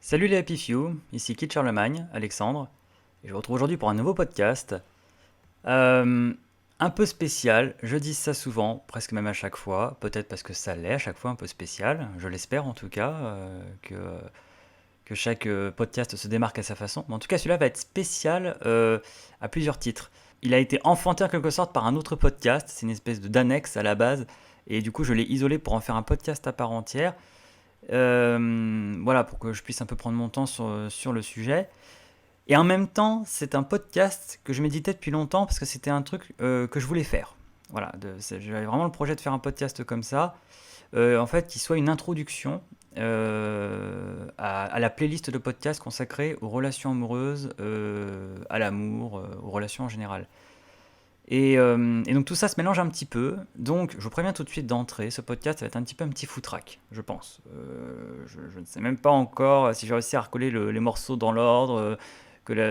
Salut les Happy Few, ici Kit Charlemagne, Alexandre, et je vous retrouve aujourd'hui pour un nouveau podcast. Euh, un peu spécial, je dis ça souvent, presque même à chaque fois, peut-être parce que ça l'est à chaque fois un peu spécial, je l'espère en tout cas, que chaque podcast se démarque à sa façon. Mais en tout cas, celui-là va être spécial à plusieurs titres. Il a été enfanté en quelque sorte par un autre podcast, c'est une espèce d'annexe à la base, et du coup je l'ai isolé pour en faire un podcast à part entière. Voilà, pour que je puisse un peu prendre mon temps sur le sujet. Et en même temps, c'est un podcast que je méditais depuis longtemps parce que c'était un truc que je voulais faire. Voilà, j'avais vraiment le projet de faire un podcast comme ça. En fait, qui soit une introduction à la playlist de podcasts consacrée aux relations amoureuses, à l'amour, aux relations en général. Et donc tout ça se mélange un petit peu. Donc je vous préviens tout de suite d'entrée, ce podcast ça va être un petit peu un petit foutraque, je pense. Je ne sais même pas encore si je vais réussir à recoller les morceaux dans l'ordre,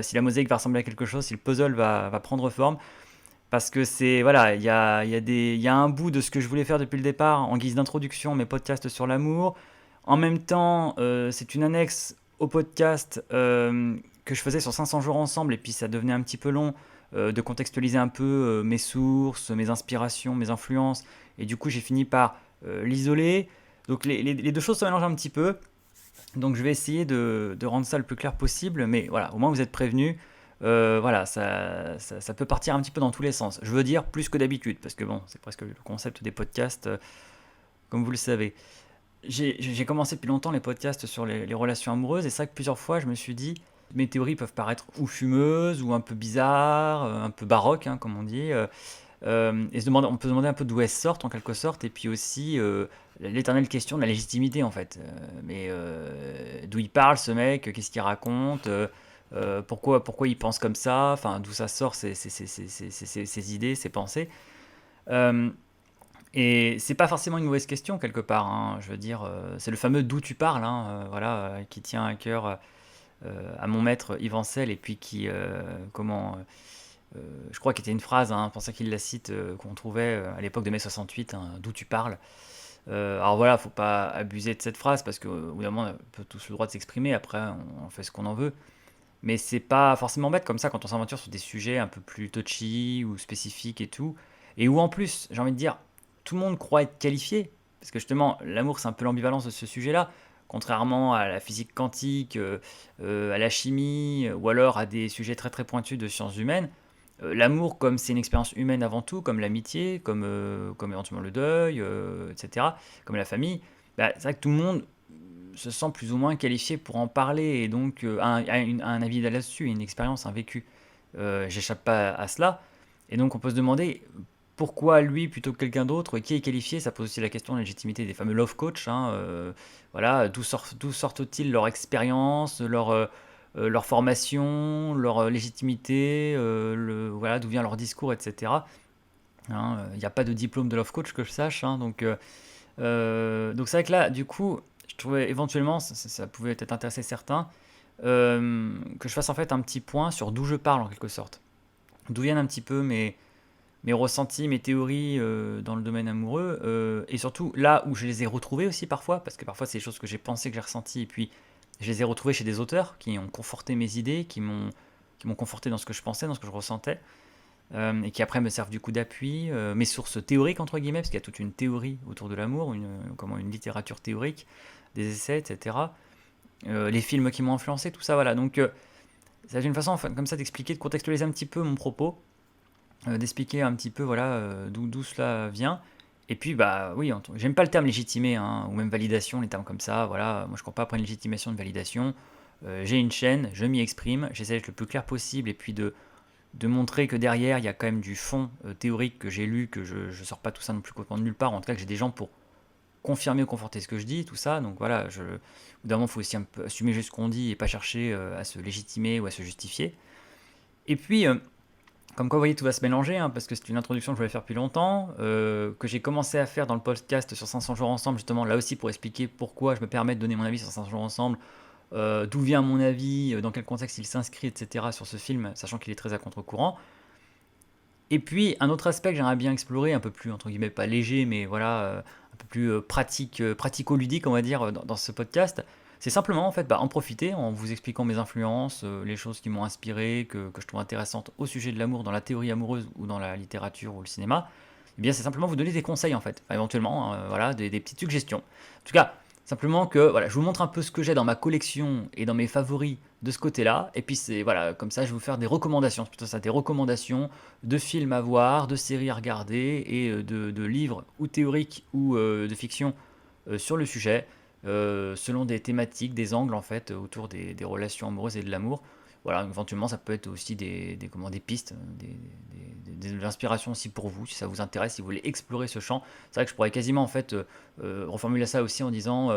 si la mosaïque va ressembler à quelque chose, si le puzzle va prendre forme. Parce que c'est, voilà, il y a un bout de ce que je voulais faire depuis le départ en guise d'introduction, mes podcasts sur l'amour. En même temps, c'est une annexe au podcast que je faisais sur 500 jours ensemble, et puis ça devenait un petit peu long de contextualiser un peu mes sources, mes inspirations, mes influences, et du coup j'ai fini par l'isoler. Donc les deux choses se mélangent un petit peu, donc je vais essayer de rendre ça le plus clair possible, mais voilà, au moins vous êtes prévenus. Voilà, ça peut partir un petit peu dans tous les sens. Je veux dire plus que d'habitude, parce que bon, c'est presque le concept des podcasts, comme vous le savez. J'ai commencé depuis longtemps les podcasts sur les relations amoureuses, et c'est vrai que plusieurs fois je me suis dit, mes théories peuvent paraître ou fumeuses, ou un peu bizarres, un peu baroques, hein, comme on dit. Et on peut se demander un peu d'où elles sortent en quelque sorte, et puis aussi l'éternelle question de la légitimité en fait. D'où il parle ce mec, qu'est-ce qu'il raconte, pourquoi il pense comme ça, enfin d'où ça sort ses idées, ses pensées. Euh, et c'est pas forcément une mauvaise question quelque part, hein. Je veux dire, c'est le fameux d'où tu parles, hein, voilà, qui tient à cœur à mon maître Yves Ancel, et puis qui, je crois qu'il était une phrase, hein, pour ça qu'il la cite, qu'on trouvait à l'époque de mai 68, hein, d'où tu parles. Alors voilà, faut pas abuser de cette phrase parce qu'au bout d'un moment, on a peut tous le droit de s'exprimer, après on fait ce qu'on en veut. Mais c'est pas forcément bête comme ça quand on s'aventure sur des sujets un peu plus touchy ou spécifiques et tout. Et où en plus, j'ai envie de dire, tout le monde croit être qualifié. Parce que justement, l'amour, c'est un peu l'ambivalence de ce sujet-là. Contrairement à la physique quantique, à la chimie, ou alors à des sujets très très pointus de sciences humaines, l'amour, comme c'est une expérience humaine avant tout, comme l'amitié, comme éventuellement le deuil, etc., comme la famille, bah, c'est vrai que tout le monde se sent plus ou moins qualifié pour en parler, et donc a un avis là-dessus, une expérience, un vécu. J'échappe pas à cela. Et donc on peut se demander pourquoi lui plutôt que quelqu'un d'autre, qui est qualifié. Ça pose aussi la question de la légitimité des fameux love coach, hein, voilà, d'où sortent-ils leur expérience, leur formation, leur légitimité, voilà, d'où vient leur discours, etc. Hein, il n'y a pas de diplôme de love coach que je sache, hein, donc c'est vrai que là, du coup, je trouvais éventuellement, ça pouvait peut-être intéresser certains, que je fasse en fait un petit point sur d'où je parle en quelque sorte. D'où viennent un petit peu mes ressentis, mes théories dans le domaine amoureux, et surtout là où je les ai retrouvés aussi parfois, parce que parfois c'est des choses que j'ai pensé, que j'ai ressenties, et puis je les ai retrouvées chez des auteurs qui ont conforté mes idées, qui m'ont conforté dans ce que je pensais, dans ce que je ressentais, et qui après me servent du coup d'appui, mes sources théoriques entre guillemets, parce qu'il y a toute une théorie autour de l'amour, une littérature théorique, des essais, etc. Les films qui m'ont influencé, tout ça, voilà. Donc c'est une façon enfin, comme ça d'expliquer, de contextualiser un petit peu mon propos, d'expliquer un petit peu voilà d'où cela vient. Et puis bah oui, j'aime pas le terme légitimé, hein, ou même validation, les termes comme ça, voilà. Moi je crois pas après une légitimation, une validation. J'ai une chaîne, je m'y exprime, j'essaie d'être le plus clair possible, et puis de montrer que derrière, il y a quand même du fond théorique que j'ai lu, que je ne sors pas tout ça non plus complètement de nulle part, en tout cas que j'ai des gens pour confirmer ou conforter ce que je dis, tout ça, donc voilà, au bout d'un moment, il faut aussi un peu assumer juste ce qu'on dit et pas chercher à se légitimer ou à se justifier. Et puis, comme quoi, vous voyez, tout va se mélanger, hein, parce que c'est une introduction que je voulais faire depuis longtemps, que j'ai commencé à faire dans le podcast sur 500 jours ensemble, justement, là aussi pour expliquer pourquoi je me permets de donner mon avis sur 500 jours ensemble, d'où vient mon avis, dans quel contexte il s'inscrit, etc., sur ce film, sachant qu'il est très à contre-courant. Et puis, un autre aspect que j'aimerais bien explorer, un peu plus, entre guillemets, pas léger, mais voilà, un peu plus pratico-ludique, on va dire, dans ce podcast, C'est simplement en fait en profiter en vous expliquant mes influences, les choses qui m'ont inspiré, que je trouve intéressantes au sujet de l'amour dans la théorie amoureuse ou dans la littérature ou le cinéma. Eh bien, c'est simplement vous donner des conseils en fait, enfin, éventuellement, hein, voilà, des petites suggestions. En tout cas, simplement que voilà, je vous montre un peu ce que j'ai dans ma collection et dans mes favoris de ce côté-là. Et puis c'est voilà, comme ça, je vais vous faire des recommandations, c'est plutôt ça, des recommandations de films à voir, de séries à regarder et de livres ou théoriques ou de fiction sur le sujet, selon des thématiques, des angles en fait, autour des relations amoureuses et de l'amour. Voilà, éventuellement ça peut être aussi des pistes, des inspirations aussi pour vous, si ça vous intéresse, si vous voulez explorer ce champ. C'est vrai que je pourrais quasiment en fait reformuler ça aussi en disant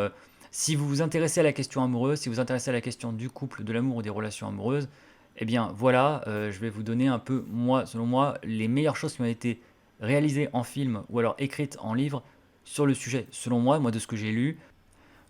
si vous vous intéressez à la question amoureuse, si vous vous intéressez à la question du couple, de l'amour ou des relations amoureuses, eh bien voilà, je vais vous donner un peu, moi, selon moi, les meilleures choses qui ont été réalisées en film ou alors écrites en livre sur le sujet, selon moi, de ce que j'ai lu.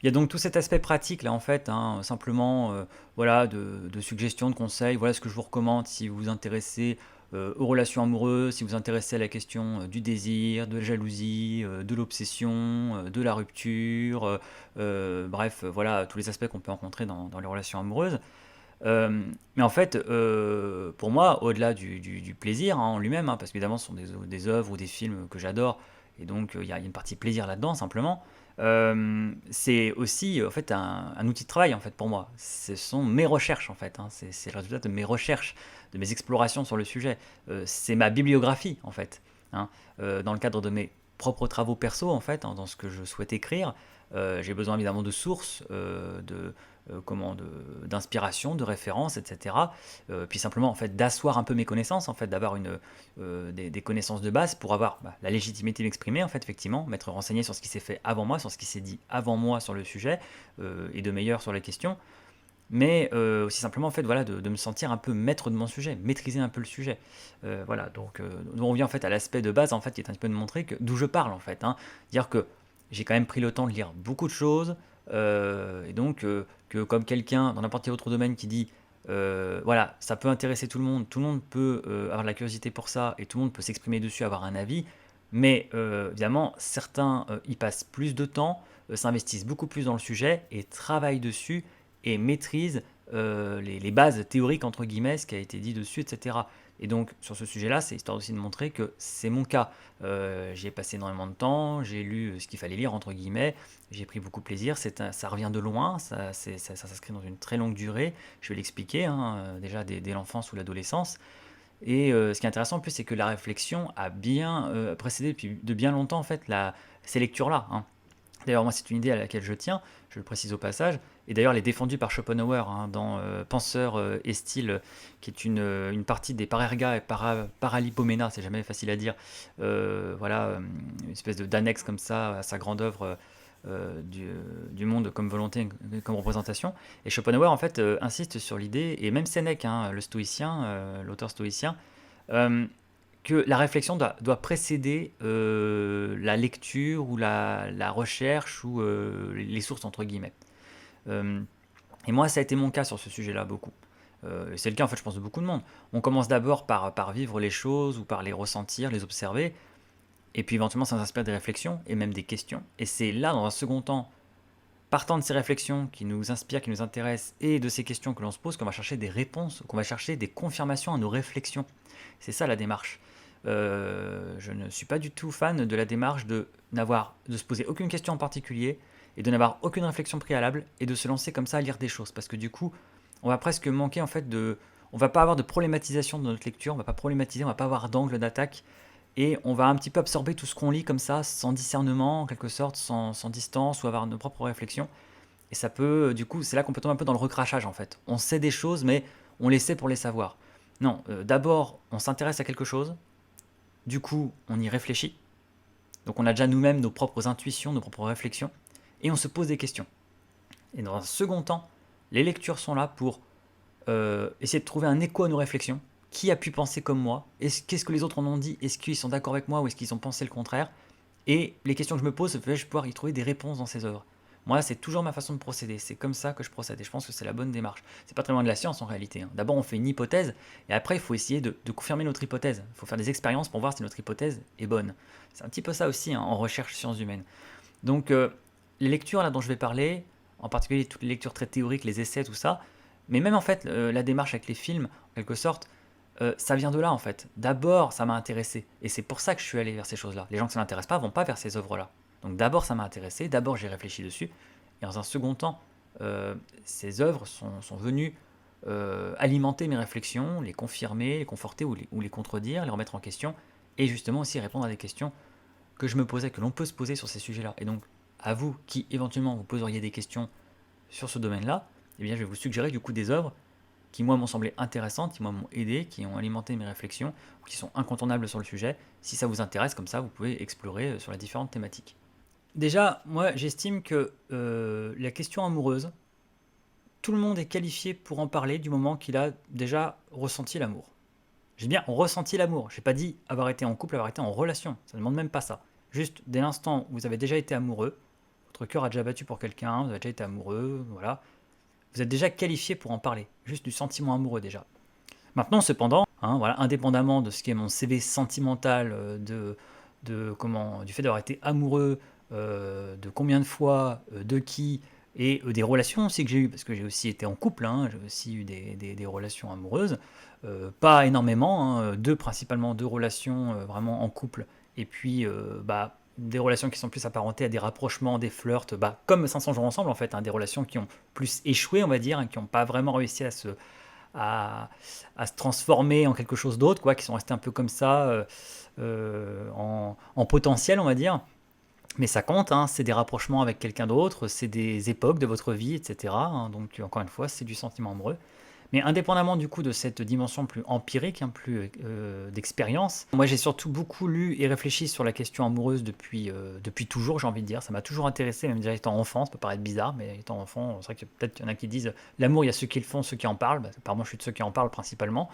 Il y a donc tout cet aspect pratique là en fait, hein, simplement voilà, de suggestions, de conseils, voilà ce que je vous recommande si vous vous intéressez aux relations amoureuses, si vous vous intéressez à la question du désir, de la jalousie, de l'obsession, de la rupture, bref, voilà, tous les aspects qu'on peut rencontrer dans les relations amoureuses. Mais en fait, pour moi, au-delà du plaisir hein, en lui-même, hein, parce qu'évidemment ce sont des œuvres ou des films que j'adore, et donc il y a une partie plaisir là-dedans simplement, c'est aussi en fait un outil de travail en fait pour moi. Ce sont mes recherches en fait, hein, c'est le résultat de mes recherches, de mes explorations sur le sujet. C'est ma bibliographie en fait, hein. Dans le cadre de mes propres travaux perso en fait, hein, dans ce que je souhaite écrire, j'ai besoin évidemment de sources, d'inspiration, de références, etc. Puis simplement en fait d'asseoir un peu mes connaissances, en fait d'avoir des connaissances de base pour avoir la légitimité de m'exprimer, en fait effectivement, m'être renseigné sur ce qui s'est fait avant moi, sur ce qui s'est dit avant moi sur le sujet et de meilleur sur les questions, mais aussi simplement en fait voilà de me sentir un peu maître de mon sujet, maîtriser un peu le sujet. Voilà donc on revient en fait à l'aspect de base en fait qui est un petit peu de montrer que d'où je parle en fait, hein. Dire que j'ai quand même pris le temps de lire beaucoup de choses et donc que comme quelqu'un dans n'importe quel autre domaine qui dit voilà, ça peut intéresser tout le monde peut avoir de la curiosité pour ça et tout le monde peut s'exprimer dessus, avoir un avis, mais évidemment certains y passent plus de temps, s'investissent beaucoup plus dans le sujet et travaillent dessus et maîtrisent les bases théoriques entre guillemets, ce qui a été dit dessus, etc. Et donc sur ce sujet-là, c'est histoire aussi de montrer que c'est mon cas. J'y ai passé énormément de temps, j'ai lu ce qu'il fallait lire entre guillemets, j'ai pris beaucoup de plaisir, ça revient de loin, ça s'inscrit dans une très longue durée, je vais l'expliquer, hein, déjà dès l'enfance ou l'adolescence. Et ce qui est intéressant en plus, c'est que la réflexion a bien précédé depuis de bien longtemps en fait ces lectures-là, hein. D'ailleurs, moi, c'est une idée à laquelle je tiens, je le précise au passage, et d'ailleurs, elle est défendue par Schopenhauer hein, dans Penseur et Style, qui est une partie des Parerga et Paralipomena, c'est jamais facile à dire, voilà, une espèce d'annexe comme ça à sa grande œuvre du monde comme volonté, comme représentation. Et Schopenhauer, en fait, insiste sur l'idée, et même Sénèque, hein, le stoïcien, l'auteur stoïcien, euh, que la réflexion doit précéder la lecture ou la recherche ou les sources entre guillemets. Euh, et moi, ça a été mon cas sur ce sujet-là beaucoup. C'est le cas en fait, je pense, de beaucoup de monde. On commence d'abord par vivre les choses ou par les ressentir, les observer, et puis éventuellement ça nous inspire des réflexions et même des questions. Et c'est là, dans un second temps, partant de ces réflexions qui nous inspirent, qui nous intéressent, et de ces questions que l'on se pose, qu'on va chercher des réponses, qu'on va chercher des confirmations à nos réflexions. C'est ça la démarche. Je ne suis pas du tout fan de la démarche de se poser aucune question en particulier et de n'avoir aucune réflexion préalable et de se lancer comme ça à lire des choses. Parce que du coup, on va presque manquer en fait on va pas avoir de problématisation de notre lecture, on va pas problématiser, on va pas avoir d'angle d'attaque et on va un petit peu absorber tout ce qu'on lit comme ça, sans discernement en quelque sorte, sans distance ou avoir nos propres réflexions. Et ça peut, du coup, c'est là qu'on peut tomber un peu dans le recrachage en fait. On sait des choses, mais on les sait pour les savoir. Non, d'abord, on s'intéresse à quelque chose, du coup, on y réfléchit. Donc on a déjà nous-mêmes nos propres intuitions, nos propres réflexions, et on se pose des questions. Et dans un second temps, les lectures sont là pour essayer de trouver un écho à nos réflexions. Qui a pu penser comme moi? Qu'est-ce que les autres en ont dit? Est-ce qu'ils sont d'accord avec moi ou est-ce qu'ils ont pensé le contraire? Et les questions que je me pose, vais-je pouvoir y trouver des réponses dans ces œuvres? Moi, c'est toujours ma façon de procéder. C'est comme ça que je procède. Et je pense que c'est la bonne démarche. C'est pas très loin de la science en réalité, hein. D'abord, on fait une hypothèse, et après, il faut essayer de confirmer notre hypothèse. Il faut faire des expériences pour voir si notre hypothèse est bonne. C'est un petit peu ça aussi hein, en recherche sciences humaines. Donc, les lectures là dont je vais parler, en particulier toutes les lectures très théoriques, les essais, tout ça. Mais même en fait, la démarche avec les films, en quelque sorte, ça vient de là en fait. D'abord, ça m'a intéressé. Et c'est pour ça que je suis allé vers ces choses-là. Les gens qui ne s'intéressent pas vont pas vers ces œuvres-là. Donc d'abord, ça m'a intéressé, d'abord j'ai réfléchi dessus. Et dans un second temps, ces œuvres sont venues alimenter mes réflexions, les confirmer, les conforter ou les contredire, les remettre en question. Et justement aussi répondre à des questions que je me posais, que l'on peut se poser sur ces sujets-là. Et donc, à vous qui éventuellement vous poseriez des questions sur ce domaine-là, eh bien, je vais vous suggérer du coup des œuvres qui moi m'ont semblé intéressantes, qui moi m'ont aidé, qui ont alimenté mes réflexions, qui sont incontournables sur le sujet. Si ça vous intéresse, comme ça, vous pouvez explorer sur les différentes thématiques. Déjà, moi, j'estime que la question amoureuse, tout le monde est qualifié pour en parler du moment qu'il a déjà ressenti l'amour. J'ai bien ressenti l'amour. J'ai pas dit avoir été en couple, avoir été en relation. Ça ne demande même pas ça. Juste dès l'instant où vous avez déjà été amoureux, votre cœur a déjà battu pour quelqu'un, vous avez déjà été amoureux, voilà. Vous êtes déjà qualifié pour en parler. Juste du sentiment amoureux déjà. Maintenant, cependant, hein, voilà, indépendamment de ce qui est mon CV sentimental, du fait d'avoir été amoureux, de combien de fois, de qui, et des relations aussi que j'ai eues, parce que j'ai aussi été en couple, hein, j'ai aussi eu des relations amoureuses, pas énormément, hein, principalement deux relations vraiment en couple, et puis des relations qui sont plus apparentées à des rapprochements, des flirts, comme 500 jours ensemble en fait, hein, des relations qui ont plus échoué, on va dire, hein, qui n'ont pas vraiment réussi à, à se transformer en quelque chose d'autre, quoi, qui sont restés un peu comme ça, en potentiel, on va dire. Mais ça compte, hein, c'est des rapprochements avec quelqu'un d'autre, c'est des époques de votre vie, etc., hein, donc encore une fois, c'est du sentiment amoureux. Mais indépendamment du coup de cette dimension plus empirique, hein, plus d'expérience, moi j'ai surtout beaucoup lu et réfléchi sur la question amoureuse depuis toujours, j'ai envie de dire. Ça m'a toujours intéressé, même déjà étant enfant, ça peut paraître bizarre, mais étant enfant, c'est vrai que peut-être qu'il y en a qui disent l'amour, il y a ceux qui le font, ceux qui en parlent. Apparemment, je suis de ceux qui en parlent principalement.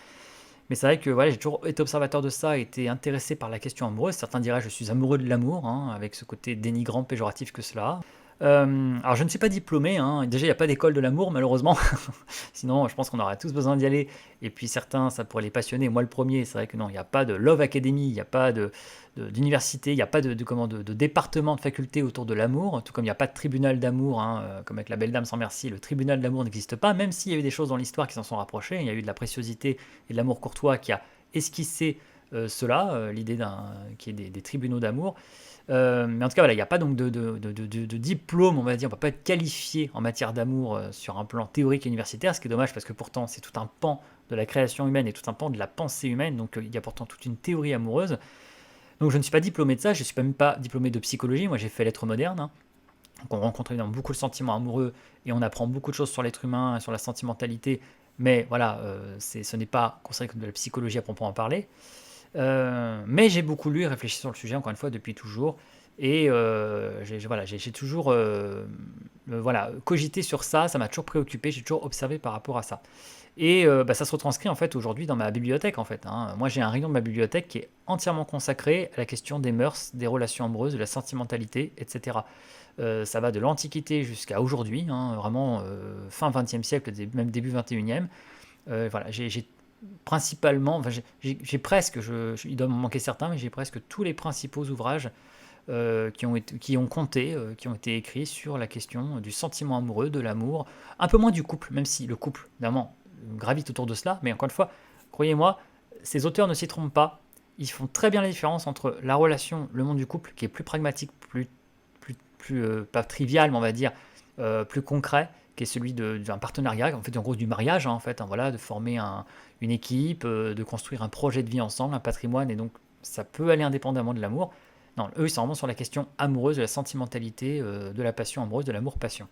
Mais c'est vrai que voilà, j'ai toujours été observateur de ça, été intéressé par la question amoureuse. Certains diraient je suis amoureux de l'amour, hein, avec ce côté dénigrant, péjoratif que cela. Alors je ne suis pas diplômé, hein. Déjà il n'y a pas d'école de l'amour malheureusement, sinon je pense qu'on aurait tous besoin d'y aller, et puis certains ça pourrait les passionner, moi le premier, c'est vrai que non, il n'y a pas de Love Academy, il n'y a pas d'université, il n'y a pas de département de faculté autour de l'amour, tout comme il n'y a pas de tribunal d'amour, hein, comme avec La Belle Dame sans merci, le tribunal d'amour n'existe pas, même s'il y a eu des choses dans l'histoire qui s'en sont rapprochées, il y a eu de la préciosité et de l'amour courtois qui a esquissé cela, l'idée qu'il y ait des tribunaux d'amour. Mais en tout cas, voilà, il n'y a pas donc de diplôme, on va dire, on ne peut pas être qualifié en matière d'amour sur un plan théorique et universitaire, ce qui est dommage parce que pourtant c'est tout un pan de la création humaine et tout un pan de la pensée humaine, donc il y a pourtant toute une théorie amoureuse. Donc je ne suis pas diplômé de ça, je ne suis même pas diplômé de psychologie, moi j'ai fait lettres modernes, hein. Donc on rencontre évidemment beaucoup le sentiment amoureux et on apprend beaucoup de choses sur l'être humain, sur la sentimentalité, mais voilà, ce n'est pas considéré comme de la psychologie à proprement parler. Mais j'ai beaucoup lu et réfléchi sur le sujet, encore une fois, depuis toujours. Et voilà, j'ai toujours voilà, cogité sur ça, ça m'a toujours préoccupé, j'ai toujours observé par rapport à ça. Et ça se retranscrit en fait aujourd'hui dans ma bibliothèque en fait, hein. Moi j'ai un rayon de ma bibliothèque qui est entièrement consacré à la question des mœurs, des relations amoureuses, de la sentimentalité, etc. Ça va de l'Antiquité jusqu'à aujourd'hui, hein, vraiment fin 20e siècle, même début 21e. Voilà, j'ai principalement, enfin, j'ai presque, il doit m'en manquer certains, mais j'ai presque tous les principaux ouvrages qui ont compté, qui ont été écrits sur la question du sentiment amoureux, de l'amour, un peu moins du couple, même si le couple, évidemment, gravite autour de cela, mais encore une fois, croyez-moi, ces auteurs ne s'y trompent pas, ils font très bien la différence entre la relation, le monde du couple, qui est plus pragmatique, pas trivial, mais on va dire, plus concret, qui est celui d'un partenariat, en fait, en gros du mariage, hein, en fait, hein, voilà, de former une équipe, de construire un projet de vie ensemble, un patrimoine, et donc ça peut aller indépendamment de l'amour. Non, eux, ils sont vraiment sur la question amoureuse, de la sentimentalité, de la passion amoureuse, de l'amour-passion.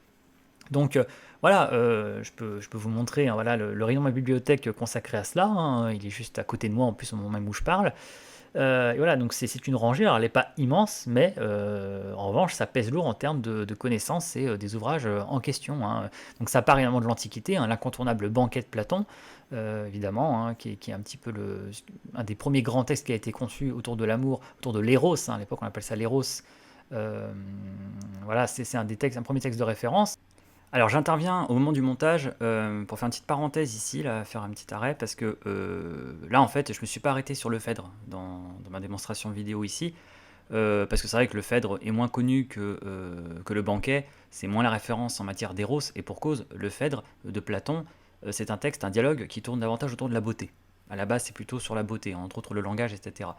Donc voilà, je peux vous montrer, hein, voilà, le rayon de ma bibliothèque consacré à cela, hein, il est juste à côté de moi en plus au moment même où je parle. Et voilà, donc c'est une rangée, alors elle n'est pas immense, mais en revanche ça pèse lourd en termes de connaissances et des ouvrages en question, hein. Donc ça part évidemment de l'Antiquité, hein, l'incontournable Banquet de Platon, évidemment, hein, qui est un petit peu un des premiers grands textes qui a été conçu autour de l'amour, autour de l'éros, hein, à l'époque on appelle ça l'éros. Voilà, c'est un premier texte de référence. Alors j'interviens au moment du montage pour faire une petite parenthèse ici, là, faire un petit arrêt, parce que là en fait je me suis pas arrêté sur le Phèdre dans ma démonstration vidéo ici. parce que c'est vrai que le Phèdre est moins connu que le banquet, c'est moins la référence en matière d'éros, et pour cause, le Phèdre de Platon, c'est un texte, un dialogue qui tourne davantage autour de la beauté. À la base, c'est plutôt sur la beauté, entre autres le langage, etc.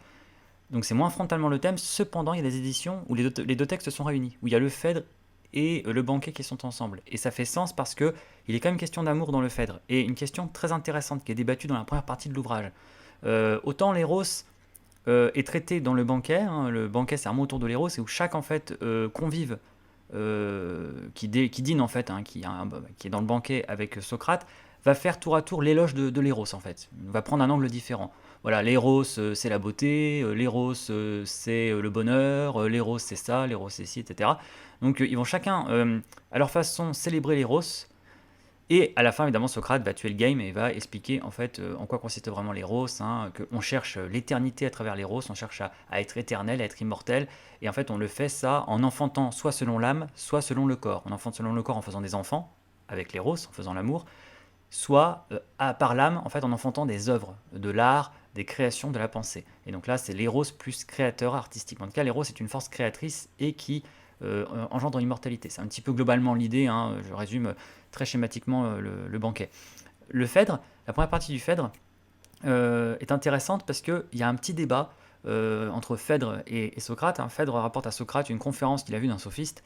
Donc c'est moins frontalement le thème, cependant il y a des éditions où les deux textes sont réunis, où il y a le Phèdre et le banquet qui sont ensemble. Et ça fait sens parce que il est quand même question d'amour dans le Phèdre, et une question très intéressante qui est débattue dans la première partie de l'ouvrage. Autant l'éros est traité dans le banquet, hein, le banquet c'est un mot autour de l'éros, c'est où chaque en fait convive qui dîne en fait, hein, qui est dans le banquet avec Socrate, va faire tour à tour l'éloge de l'éros en fait. Il va prendre un angle différent. Voilà, l'éros c'est la beauté, l'éros c'est le bonheur, l'éros c'est ça, l'éros c'est ci, etc. Donc ils vont chacun à leur façon célébrer l'éros. Et à la fin, évidemment, Socrate va tuer le game et va expliquer en fait en quoi consiste vraiment l'éros, hein, qu'on cherche l'éternité à travers l'éros, on cherche à être éternel, à être immortel, et en fait on le fait ça en enfantant soit selon l'âme, soit selon le corps. On enfante selon le corps en faisant des enfants, avec l'éros, en faisant l'amour, soit par l'âme, en fait en enfantant des œuvres, de l'art, des créations, de la pensée. Et donc là, c'est l'éros plus créateur artistique. En tout cas, l'éros est une force créatrice et qui engendre l'immortalité. C'est un petit peu globalement l'idée, hein, je résume très schématiquement le banquet. Le Phèdre, la première partie du Phèdre est intéressante parce qu'il y a un petit débat entre Phèdre et Socrate. Hein. Phèdre rapporte à Socrate une conférence qu'il a vue d'un sophiste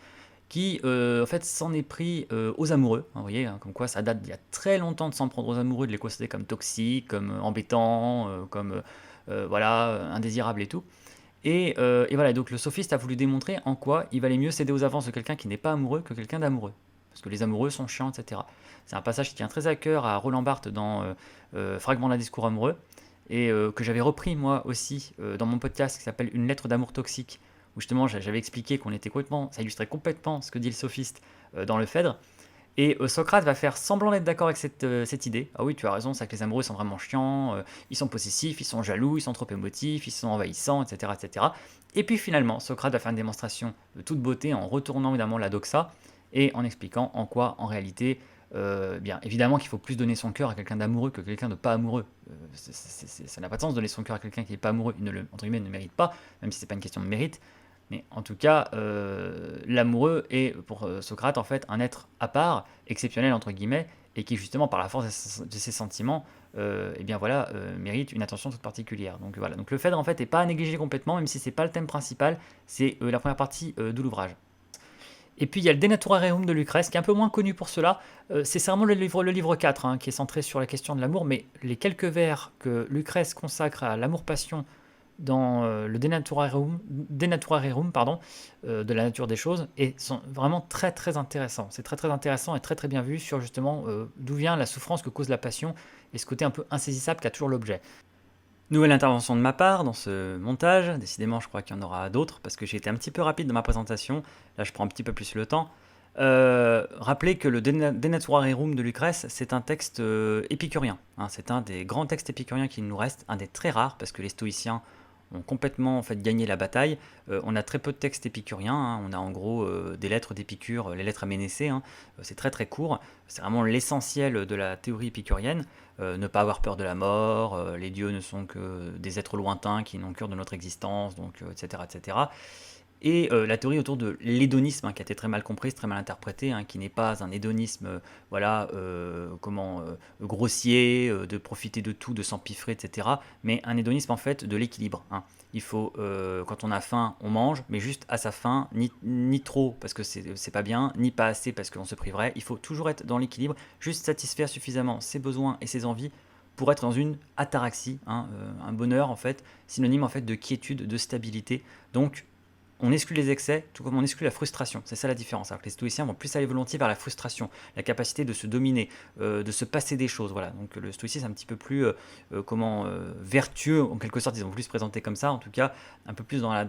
qui en fait s'en est pris aux amoureux. Hein, vous voyez, hein, comme quoi ça date d'il y a très longtemps de s'en prendre aux amoureux, de les considérer comme toxiques, comme embêtants, comme voilà, indésirables et tout. Et voilà, donc le sophiste a voulu démontrer en quoi il valait mieux céder aux avances de quelqu'un qui n'est pas amoureux que quelqu'un d'amoureux. Parce que les amoureux sont chiants, etc. C'est un passage qui tient très à cœur à Roland Barthes dans Fragment d'un discours amoureux, et que j'avais repris moi aussi dans mon podcast qui s'appelle Une lettre d'amour toxique, où justement j'avais expliqué qu'on était complètement, ça illustrait complètement ce que dit le sophiste dans le Phèdre. Et Socrate va faire semblant d'être d'accord avec cette idée. Ah oui, tu as raison, c'est que les amoureux sont vraiment chiants, ils sont possessifs, ils sont jaloux, ils sont trop émotifs, ils sont envahissants, etc., etc. Et puis finalement, Socrate va faire une démonstration de toute beauté en retournant évidemment la doxa et en expliquant en quoi, en réalité, bien évidemment qu'il faut plus donner son cœur à quelqu'un d'amoureux que quelqu'un de pas amoureux. Ça n'a pas de sens de donner son cœur à quelqu'un qui n'est pas amoureux, il ne le, entre guillemets, ne mérite pas, même si c'est pas une question de mérite. Mais en tout cas, l'amoureux est pour Socrate en fait un être à part, exceptionnel entre guillemets, et qui justement par la force de ses sentiments, eh bien voilà, mérite une attention toute particulière. Donc voilà, donc le Phèdre en fait n'est pas à négliger complètement, même si c'est pas le thème principal, c'est la première partie de l'ouvrage. Et puis il y a le De Natura Rerum de Lucrèce, qui est un peu moins connu pour cela. C'est vraiment le livre 4 hein, qui est centré sur la question de l'amour, mais les quelques vers que Lucrèce consacre à l'amour-passion dans le De Natura Rerum pardon, de la nature des choses, et sont vraiment très très intéressants. C'est très très intéressant et très très bien vu sur justement d'où vient la souffrance que cause la passion, et ce côté un peu insaisissable qu'a toujours l'objet. Nouvelle intervention de ma part dans ce montage, décidément je crois qu'il y en aura d'autres, parce que j'ai été un petit peu rapide dans ma présentation, là je prends un petit peu plus le temps. Rappelez que le De Natura Rerum de Lucrèce, c'est un texte épicurien, hein, c'est un des grands textes épicuriens qui nous reste, un des très rares, parce que les stoïciens ont complètement en fait gagné la bataille. On a très peu de textes épicuriens, hein. On a en gros des lettres d'Épicure, les lettres à Ménécée, hein. C'est très très court, c'est vraiment l'essentiel de la théorie épicurienne. Ne pas avoir peur de la mort, les dieux ne sont que des êtres lointains qui n'ont cure de notre existence, donc etc. etc. Et la théorie autour de l'hédonisme, hein, qui a été très mal comprise, très mal interprétée, hein, qui n'est pas un hédonisme voilà, grossier, de profiter de tout, de s'empiffrer, etc. Mais un hédonisme en fait de l'équilibre. Hein. Il faut, quand on a faim, on mange, mais juste à sa faim, ni trop parce que c'est pas bien, ni pas assez parce qu'on se priverait. Il faut toujours être dans l'équilibre, juste satisfaire suffisamment ses besoins et ses envies pour être dans une ataraxie, hein, un bonheur en fait, synonyme en fait de quiétude, de stabilité. Donc on exclut les excès, tout comme on exclut la frustration. C'est ça la différence. Alors que les stoïciens vont plus aller volontiers vers la frustration, la capacité de se dominer, de se passer des choses. Voilà. Donc le stoïcisme est un petit peu plus vertueux, en quelque sorte, ils ont voulu se présenter comme ça, en tout cas un peu plus dans la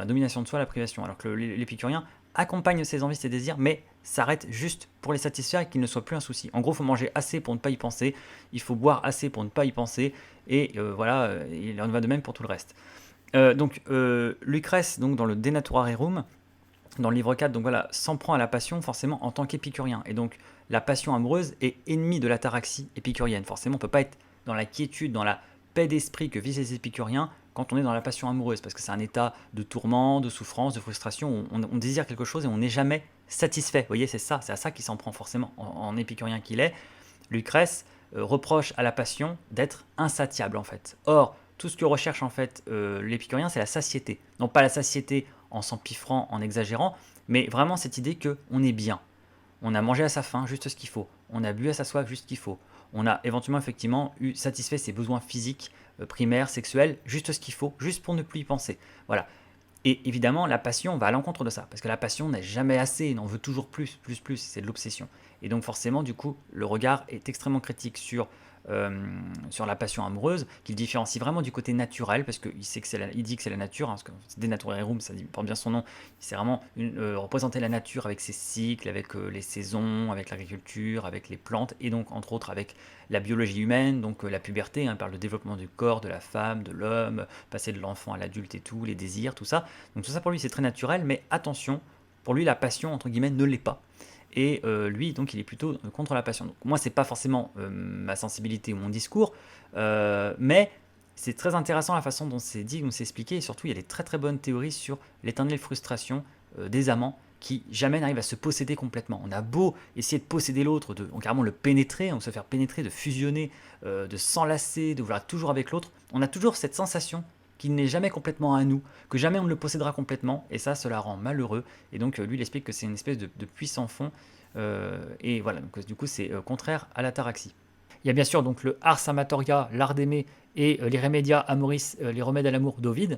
domination de soi, la privation. Alors que l'épicurien accompagne ses envies, ses désirs, mais s'arrête juste pour les satisfaire et qu'ils ne soient plus un souci. En gros, il faut manger assez pour ne pas y penser, il faut boire assez pour ne pas y penser, et voilà, il en va de même pour tout le reste. Lucrèce, donc, dans le De Natura Rerum, dans le livre 4, donc voilà, s'en prend à la passion forcément en tant qu'épicurien. Et donc la passion amoureuse est ennemie de l'ataraxie épicurienne. Forcément, on ne peut pas être dans la quiétude, dans la paix d'esprit que vivent les épicuriens quand on est dans la passion amoureuse, parce que c'est un état de tourment, de souffrance, de frustration, où on désire quelque chose et on n'est jamais satisfait. Vous voyez, c'est à ça qu'il s'en prend forcément en épicurien qu'il est. Lucrèce reproche à la passion d'être insatiable en fait. Or, tout ce que recherche en fait l'épicurien, c'est la satiété. Non pas la satiété en s'empiffrant, en exagérant, mais vraiment cette idée qu'on est bien. On a mangé à sa faim, juste ce qu'il faut. On a bu à sa soif, juste ce qu'il faut. On a éventuellement effectivement satisfait ses besoins physiques, primaires, sexuels, juste ce qu'il faut, juste pour ne plus y penser. Voilà. Et évidemment, la passion va à l'encontre de ça, parce que la passion n'est jamais assez, on en veut toujours plus, plus, plus, c'est de l'obsession. Et donc forcément, du coup, le regard est extrêmement critique sur la passion amoureuse, qu'il différencie vraiment du côté naturel, parce qu'il sait que il dit que c'est la nature, hein, parce que Denaturarum, ça porte bien son nom, c'est vraiment représenter la nature avec ses cycles, avec les saisons, avec l'agriculture, avec les plantes, et donc entre autres avec la biologie humaine, donc la puberté, hein, par le développement du corps, de la femme, de l'homme, passer de l'enfant à l'adulte et tout, les désirs, tout ça. Donc tout ça pour lui c'est très naturel, mais attention, pour lui la passion entre guillemets ne l'est pas. Et lui, donc, il est plutôt contre la passion. Donc, moi, c'est pas forcément ma sensibilité ou mon discours, mais c'est très intéressant la façon dont c'est dit, dont c'est expliqué, et surtout, il y a des très très bonnes théories sur l'éternelle frustration des amants qui jamais n'arrivent à se posséder complètement. On a beau essayer de posséder l'autre, de carrément le pénétrer, se faire pénétrer, de fusionner, de s'enlacer, de vouloir être toujours avec l'autre, on a toujours cette sensation qu'il n'est jamais complètement à nous, que jamais on ne le possédera complètement, et ça, cela rend malheureux. Et donc, lui, il explique que c'est une espèce de puissant fond, et voilà, donc du coup, c'est contraire à l'ataraxie. Il y a bien sûr donc le Ars Amatoria, l'art d'aimer, et les Remedia Amoris, les remèdes à l'amour d'Ovide.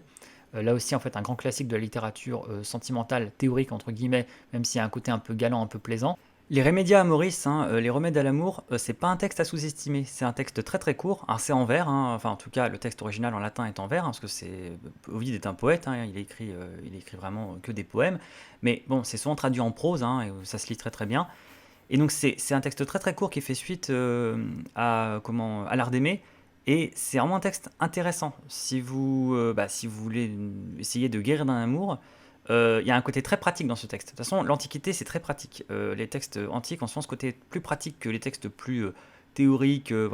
Là aussi, en fait, un grand classique de la littérature sentimentale, théorique, entre guillemets, même s'il y a un côté un peu galant, un peu plaisant. Les Remedia Amoris, les remèdes à l'amour, c'est pas un texte à sous-estimer, c'est un texte très très court, alors c'est en vers, hein, enfin en tout cas le texte original en latin est en vers, hein, parce que Ovide est un poète, hein, il écrit vraiment que des poèmes, mais bon, c'est souvent traduit en prose, hein, et ça se lit très très bien, et donc c'est un texte très très court qui fait suite à l'art d'aimer, et c'est vraiment un texte intéressant, si vous voulez essayer de guérir d'un amour. Il y a un côté très pratique dans ce texte. De toute façon, l'Antiquité, c'est très pratique. Les textes antiques ont souvent ce côté plus pratique que les textes plus théoriques de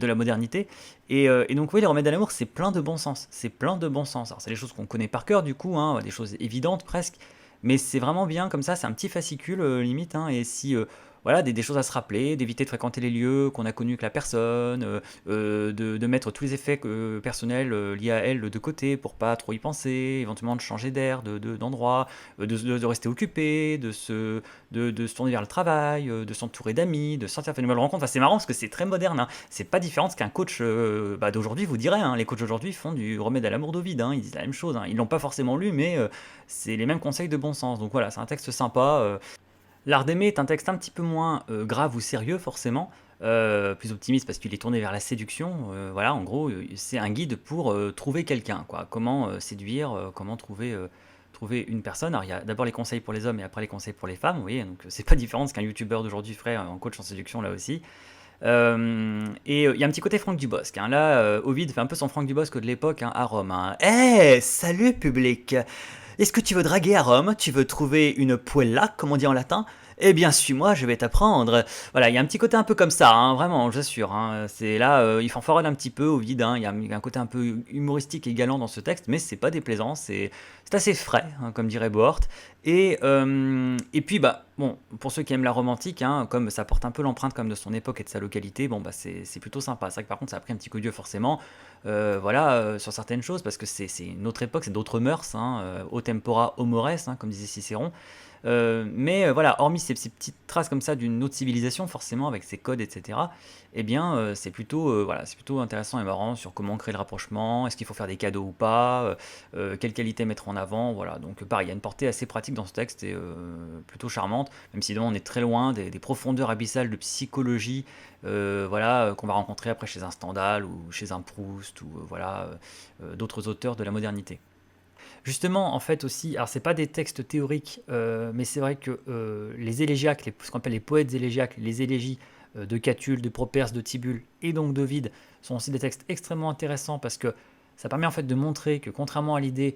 la modernité. Et donc, oui, les remèdes à l'amour, c'est plein de bon sens. C'est plein de bon sens. Alors, c'est des choses qu'on connaît par cœur, du coup, hein, des choses évidentes presque. Mais c'est vraiment bien comme ça, c'est un petit fascicule limite. Hein, et si voilà, des choses à se rappeler, d'éviter de fréquenter les lieux qu'on a connus avec la personne, de mettre tous les effets personnels liés à elle de côté pour pas trop y penser, éventuellement de changer d'air, d'endroit, de rester occupé, de se tourner vers le travail, de s'entourer d'amis, de sortir faire de nouvelles rencontres. Enfin, c'est marrant parce que c'est très moderne. Hein. C'est pas différent de ce qu'un coach d'aujourd'hui vous dirait. Hein. Les coachs d'aujourd'hui font du remède à l'amour d'Ovide. Hein. Ils disent la même chose. Hein. Ils l'ont pas forcément lu, mais c'est les mêmes conseils de bon sens. Donc voilà, c'est un texte sympa. L'art d'aimer est un texte un petit peu moins grave ou sérieux forcément, plus optimiste parce qu'il est tourné vers la séduction. Voilà, en gros, c'est un guide pour trouver quelqu'un, quoi. Comment séduire, comment trouver une personne. Alors il y a d'abord les conseils pour les hommes et après les conseils pour les femmes. Vous voyez, donc c'est pas différent de ce qu'un youtubeur d'aujourd'hui ferait en coach en séduction là aussi. Il y a un petit côté Franck Dubosc. Hein. Là, Ovid fait un peu son Franck Dubosc de l'époque hein, à Rome. Hein. Eh, salut public! Est-ce que tu veux draguer à Rome? Tu veux trouver une puella, comme on dit en latin? Eh bien, suis-moi, je vais t'apprendre. Voilà, il y a un petit côté un peu comme ça, hein, vraiment, j'assure. Hein. C'est là, il fanfaronne un petit peu au vide. Hein. Il y a un côté un peu humoristique et galant dans ce texte, mais c'est pas déplaisant. C'est assez frais, hein, comme dirait Bohort. Et puis, bah, bon, pour ceux qui aiment la romantique, hein, comme ça porte un peu l'empreinte comme de son époque et de sa localité, bon, bah, c'est plutôt sympa. C'est vrai que par contre, ça a pris un petit coup de vieux forcément, voilà, sur certaines choses, parce que c'est une autre époque, c'est d'autres mœurs, hein, au tempora homores, hein, comme disait Cicéron. Mais voilà, hormis ces petites traces comme ça d'une autre civilisation, forcément, avec ses codes, etc., eh bien, voilà, c'est plutôt intéressant et marrant sur comment créer le rapprochement, est-ce qu'il faut faire des cadeaux ou pas, quelle qualité mettre en avant, voilà. Donc, pareil, il y a une portée assez pratique dans ce texte et plutôt charmante, même si on est très loin des profondeurs abyssales de psychologie, voilà, qu'on va rencontrer après chez un Stendhal ou chez un Proust ou voilà, d'autres auteurs de la modernité. Justement, en fait aussi, alors c'est pas des textes théoriques, mais c'est vrai que les élégiaques, ce qu'on appelle les poètes élégiaques, les élégies de Catulle, de Properce, de Tibulle et donc d'Ovide sont aussi des textes extrêmement intéressants parce que ça permet en fait de montrer que contrairement à l'idée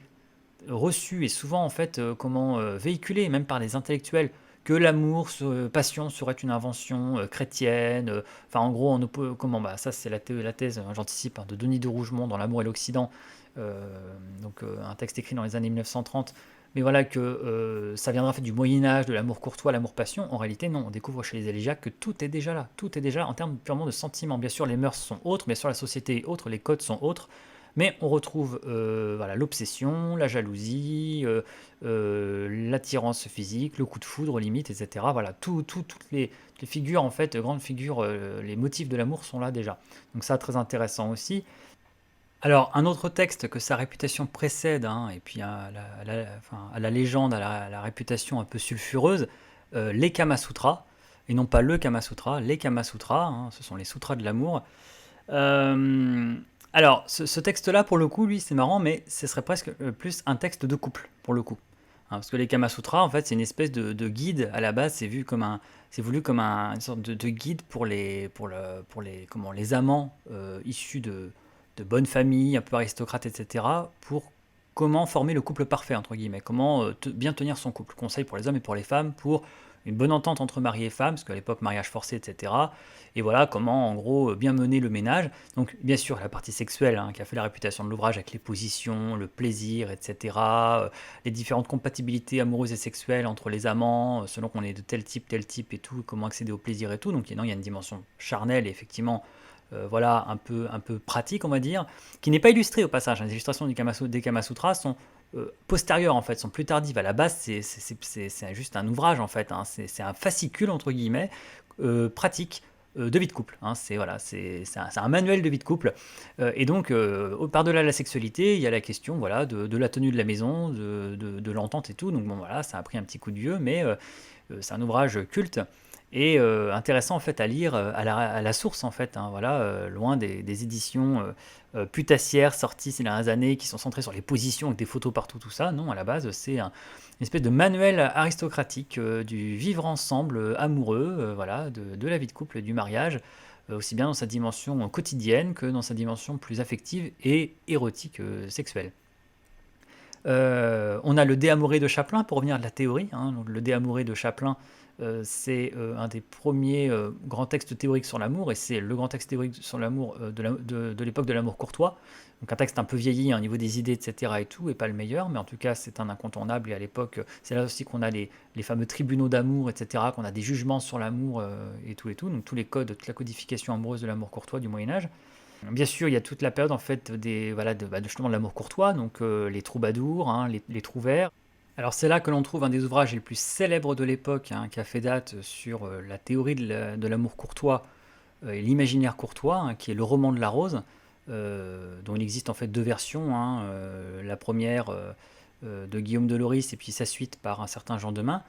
reçue et souvent en fait comment véhiculée même par les intellectuels que l'amour, passion serait une invention chrétienne. Enfin, en gros, comment, bah, ça c'est la thèse, j'anticipe, hein, de Denis de Rougemont dans L'Amour et l'Occident, un texte écrit dans les années 1930. Mais voilà que ça viendra en fait du Moyen Âge, de l'amour courtois, l'amour passion. En réalité, non, on découvre chez les élégiaques que tout est déjà là. Tout est déjà là en termes purement de sentiments. Bien sûr, les mœurs sont autres, bien sûr, la société est autre, les codes sont autres. Mais on retrouve voilà, l'obsession, la jalousie, l'attirance physique, le coup de foudre limite, etc. Voilà, toutes les figures, en fait, grandes figures, les motifs de l'amour sont là déjà. Donc ça, très intéressant aussi. Alors, un autre texte que sa réputation précède, hein, et puis enfin, à la légende, à la réputation un peu sulfureuse, les Kama Sutras, et non pas le Kama Sutra, les Kama Sutras, hein, ce sont les sutras de l'amour. Euh, alors, ce texte-là, pour le coup, lui, c'est marrant, mais ce serait presque plus un texte de couple, pour le coup. Hein, parce que les Kama Sutras, en fait, c'est une espèce de guide, à la base, c'est voulu comme une sorte de guide pour les amants issus de bonnes familles, un peu aristocrates, etc., pour comment former le couple parfait, entre guillemets, comment bien tenir son couple. Conseil pour les hommes et pour les femmes, pour une bonne entente entre mari et femme, parce qu'à l'époque, mariage forcé, etc. Et voilà comment, en gros, bien mener le ménage. Donc, bien sûr, la partie sexuelle, hein, qui a fait la réputation de l'ouvrage avec les positions, le plaisir, etc. Les différentes compatibilités amoureuses et sexuelles entre les amants, selon qu'on est de tel type et tout, comment accéder au plaisir et tout. Donc, non, il y a une dimension charnelle, et effectivement, voilà, un peu pratique, on va dire, qui n'est pas illustrée au passage. Les illustrations des Kama Sutras sont postérieures, en fait, sont plus tardives. À la base, c'est juste un ouvrage, en fait, hein. C'est un fascicule, entre guillemets, pratique, de vie de couple. Hein. C'est un manuel de vie de couple. Et donc, par-delà la sexualité, il y a la question voilà, de la tenue de la maison, de l'entente et tout. Donc, bon, voilà, ça a pris un petit coup de vieux, mais c'est un ouvrage culte et intéressant en fait à lire à la source en fait, hein, voilà, loin des éditions putassières sorties ces dernières années qui sont centrées sur les positions avec des photos partout, tout ça. Non, à la base, c'est une espèce de manuel aristocratique du vivre ensemble amoureux, voilà, de la vie de couple, du mariage, aussi bien dans sa dimension quotidienne que dans sa dimension plus affective et érotique, sexuelle. On a le De Amore de Chaplin, pour revenir à la théorie. Hein. Donc, le De Amore de Chaplin, c'est un des premiers grands textes théoriques sur l'amour, et c'est le grand texte théorique sur l'amour de l'époque de l'amour courtois. Donc un texte un peu vieilli, hein, au niveau des idées, etc. et tout, et pas le meilleur, mais en tout cas c'est un incontournable, et à l'époque, c'est là aussi qu'on a les fameux tribunaux d'amour, etc., qu'on a des jugements sur l'amour et tout, donc tous les codes, toute la codification amoureuse de l'amour courtois du Moyen-Âge. Bien sûr, il y a toute la période en fait voilà, justement de l'amour courtois, donc les troubadours, hein, les trouvères. Alors c'est là que l'on trouve un des ouvrages les plus célèbres de l'époque, hein, qui a fait date sur la théorie de l'amour courtois et l'imaginaire courtois, hein, qui est le roman de la rose, dont il existe en fait deux versions. Hein, la première de Guillaume de Loris et puis sa suite par un certain Jean Demain.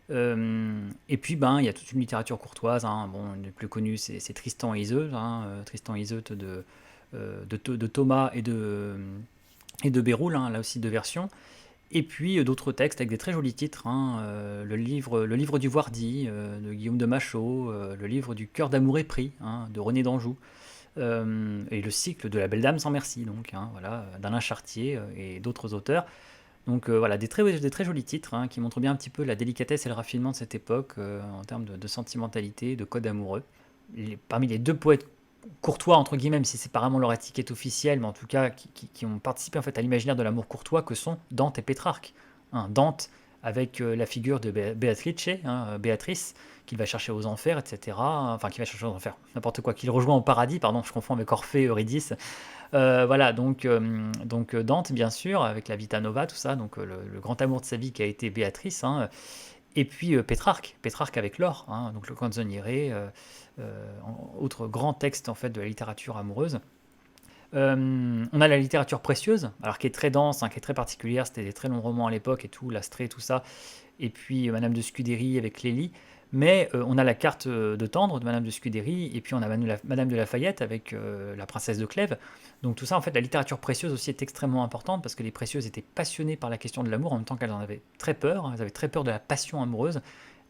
Et puis, ben, il y a toute une littérature courtoise. Hein. Bon, le plus connu, c'est Tristan et Iseult, hein, Tristan et Iseult de Thomas et de Béroul, hein, là aussi deux versions. Et puis d'autres textes avec des très jolis titres. Hein, le livre du Voirdy de Guillaume de Machaut, le livre du Cœur d'amour épris, hein, de René d'Anjou, et le cycle de La Belle Dame sans merci, donc, hein, voilà, d'Alain Chartier et d'autres auteurs. Donc voilà, des très jolis titres, hein, qui montrent bien un petit peu la délicatesse et le raffinement de cette époque en termes de sentimentalité, de code amoureux. Parmi les deux poètes courtois, entre guillemets, même si c'est pas vraiment leur étiquette officielle, mais en tout cas qui ont participé en fait à l'imaginaire de l'amour courtois, que sont Dante et Pétrarque. Hein, Dante avec la figure de Béatrice, hein, Béatrice, qu'il va chercher aux enfers, etc. Enfin, qu'il va chercher aux enfers, n'importe quoi, qu'il rejoint au paradis, pardon, je confonds avec Orphée, Eurydice. Voilà, donc Dante, bien sûr, avec la Vita Nova, tout ça, donc le grand amour de sa vie qui a été Béatrice, hein, et puis Pétrarque avec l'or, hein, donc le canzoniere, autre grand texte en fait de la littérature amoureuse. On a la littérature précieuse, alors qui est très dense, hein, qui est très particulière, c'était des très longs romans à l'époque et tout, l'Astrée, tout ça, et puis Madame de Scudéry avec Lélie. Mais on a la carte de tendre de Madame de Scudéry, et puis on a Madame de Lafayette avec la princesse de Clèves. Donc tout ça, en fait, la littérature précieuse aussi est extrêmement importante, parce que les précieuses étaient passionnées par la question de l'amour, en même temps qu'elles en avaient très peur, hein, elles avaient très peur de la passion amoureuse.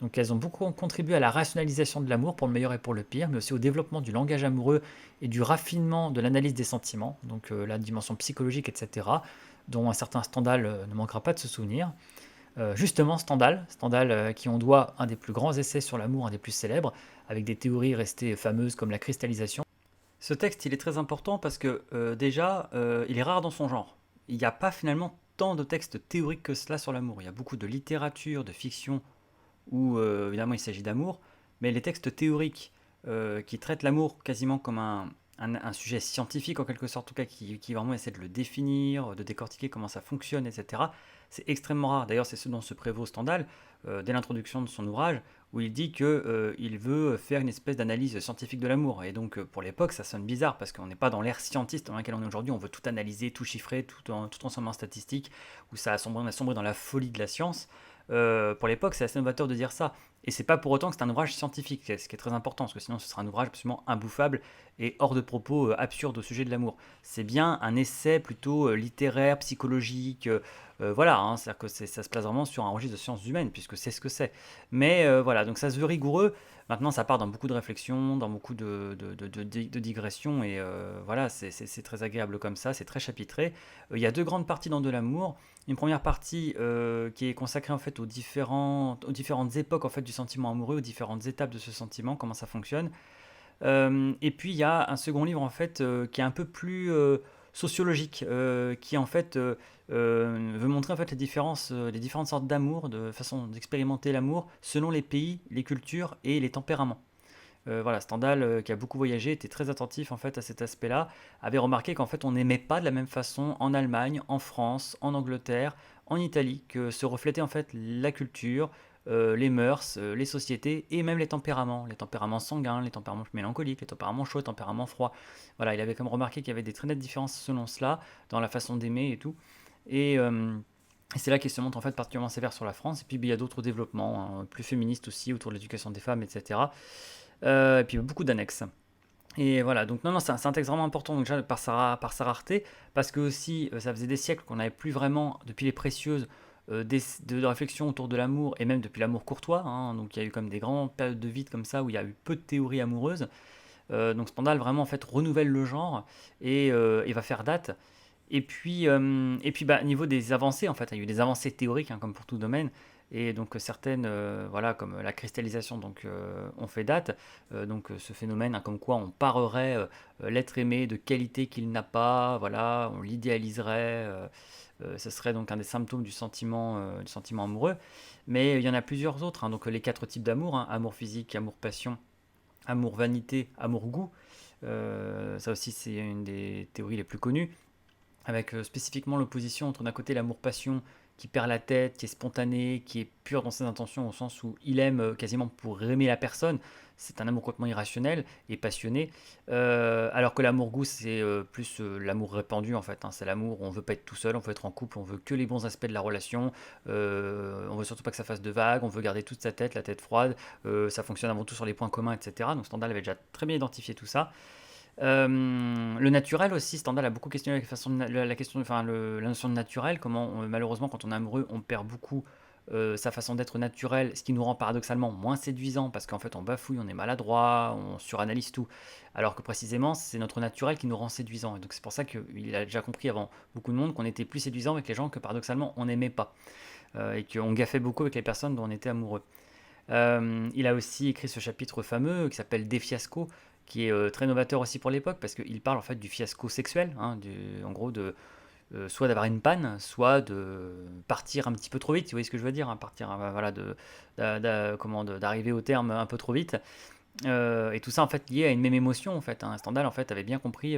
Donc elles ont beaucoup contribué à la rationalisation de l'amour, pour le meilleur et pour le pire, mais aussi au développement du langage amoureux et du raffinement de l'analyse des sentiments, donc la dimension psychologique, etc., dont un certain Stendhal ne manquera pas de se souvenir. Justement Stendhal, Stendhal, à qui on doit un des plus grands essais sur l'amour, un des plus célèbres, avec des théories restées fameuses comme la cristallisation. Ce texte, il est très important parce que déjà, il est rare dans son genre. Il n'y a pas finalement tant de textes théoriques que cela sur l'amour. Il y a beaucoup de littérature, de fiction, où évidemment il s'agit d'amour, mais les textes théoriques qui traitent l'amour quasiment comme un sujet scientifique en quelque sorte, en tout cas qui vraiment essaie de le définir, de décortiquer comment ça fonctionne, etc. C'est extrêmement rare. D'ailleurs, c'est ce dont se prévaut Stendhal dès l'introduction de son ouvrage, où il dit que il veut faire une espèce d'analyse scientifique de l'amour. Et donc, pour l'époque, ça sonne bizarre parce qu'on n'est pas dans l'ère scientiste dans laquelle on est aujourd'hui. On veut tout analyser, tout chiffrer, tout transformer en statistique, où on a sombré dans la folie de la science. Pour l'époque, c'est assez novateur de dire ça. Et c'est pas pour autant que c'est un ouvrage scientifique, ce qui est très important, parce que sinon ce sera un ouvrage absolument imbouffable et hors de propos absurde au sujet de l'amour. C'est bien un essai plutôt littéraire, psychologique, voilà, hein, c'est-à-dire que ça se place vraiment sur un registre de sciences humaines, puisque c'est ce que c'est. Mais voilà, donc ça se veut rigoureux. Maintenant, ça part dans beaucoup de réflexions, dans beaucoup de digressions, et voilà, c'est très agréable comme ça, c'est très chapitré. Il y a deux grandes parties dans De l'amour. Une première partie qui est consacrée en fait aux différentes époques en fait du sentiment amoureux, aux différentes étapes de ce sentiment, comment ça fonctionne. Et puis il y a un second livre en fait qui est un peu plus sociologique, qui en fait veut montrer en fait les différentes sortes d'amour, de façon d'expérimenter l'amour selon les pays, les cultures et les tempéraments. Voilà, Stendhal, qui a beaucoup voyagé, était très attentif en fait à cet aspect-là, avait remarqué qu'en fait on n'aimait pas de la même façon en Allemagne, en France, en Angleterre, en Italie, que se reflétait en fait la culture, les mœurs, les sociétés et même les tempéraments sanguins, les tempéraments mélancoliques, les tempéraments chauds, les tempéraments froids. Voilà, il avait comme remarqué qu'il y avait des très nettes différences selon cela, dans la façon d'aimer et tout. Et et c'est là qu'il se montre en fait particulièrement sévère sur la France. Et puis il y a d'autres développements, hein, plus féministes aussi, autour de l'éducation des femmes, etc. Et puis beaucoup d'annexes. Et voilà, donc non, non, c'est un texte vraiment important donc déjà par sa rareté, parce que aussi ça faisait des siècles qu'on n'avait plus vraiment, depuis les Précieuses, de réflexion autour de l'amour, et même depuis l'amour courtois, hein, donc il y a eu comme des grandes périodes de vide comme ça, où il y a eu peu de théories amoureuses. Donc Stendhal vraiment en fait renouvelle le genre, et va faire date. Et puis bah, niveau des avancées, en fait, il y a eu des avancées théoriques, hein, comme pour tout domaine, et donc certaines, voilà, comme la cristallisation, donc ont fait date. Donc ce phénomène, hein, comme quoi on parerait l'être aimé de qualité qu'il n'a pas, voilà, on l'idéaliserait. Ce serait donc un des symptômes du sentiment amoureux. Mais il y en a plusieurs autres, hein, donc les quatre types d'amour, hein, amour physique, amour passion, amour vanité, amour goût. Ça aussi, c'est une des théories les plus connues, avec spécifiquement l'opposition entre d'un côté l'amour-passion qui perd la tête, qui est spontané, qui est pur dans ses intentions, au sens où il aime quasiment pour aimer la personne. C'est un amour complètement irrationnel et passionné. Alors que l'amour-goût, c'est plus l'amour répandu en fait, hein. C'est l'amour où on veut pas être tout seul, on veut être en couple, on veut que les bons aspects de la relation. On veut surtout pas que ça fasse de vagues, on veut garder toute sa tête, la tête froide. Ça fonctionne avant tout sur les points communs, etc. Donc Stendhal avait déjà très bien identifié tout ça. Le naturel aussi, Stendhal a beaucoup questionné la question, enfin, la notion de naturel, comment malheureusement quand on est amoureux, on perd beaucoup sa façon d'être naturelle, ce qui nous rend paradoxalement moins séduisant parce qu'en fait on bafouille, on est maladroit, on suranalyse tout, alors que précisément c'est notre naturel qui nous rend séduisant. Et donc c'est pour ça qu'il a déjà compris avant beaucoup de monde qu'on était plus séduisant avec les gens que paradoxalement on n'aimait pas, et qu'on gaffait beaucoup avec les personnes dont on était amoureux. Il a aussi écrit ce chapitre fameux qui s'appelle Des fiascos, qui est très novateur aussi pour l'époque, parce qu'il parle en fait du fiasco sexuel, hein, en gros de soit d'avoir une panne, soit de partir un petit peu trop vite, vous voyez ce que je veux dire, hein, partir, voilà, d'arriver au terme un peu trop vite. Et tout ça en fait lié à une même émotion en fait, hein. Stendhal en fait avait bien compris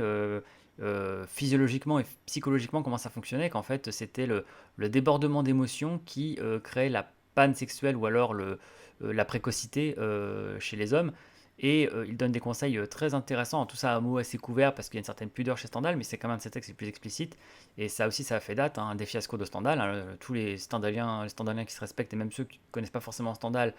physiologiquement et psychologiquement comment ça fonctionnait, qu'en fait c'était le débordement d'émotions qui créait la panne sexuelle ou alors la précocité chez les hommes. Et il donne des conseils très intéressants, tout ça à mots assez couverts parce qu'il y a une certaine pudeur chez Stendhal, mais c'est quand même un de ses textes les plus explicites. Et ça aussi, ça a fait date, hein, des fiascos de Stendhal, hein. Tous les Stendhaliens qui se respectent, et même ceux qui ne connaissent pas forcément Stendhal,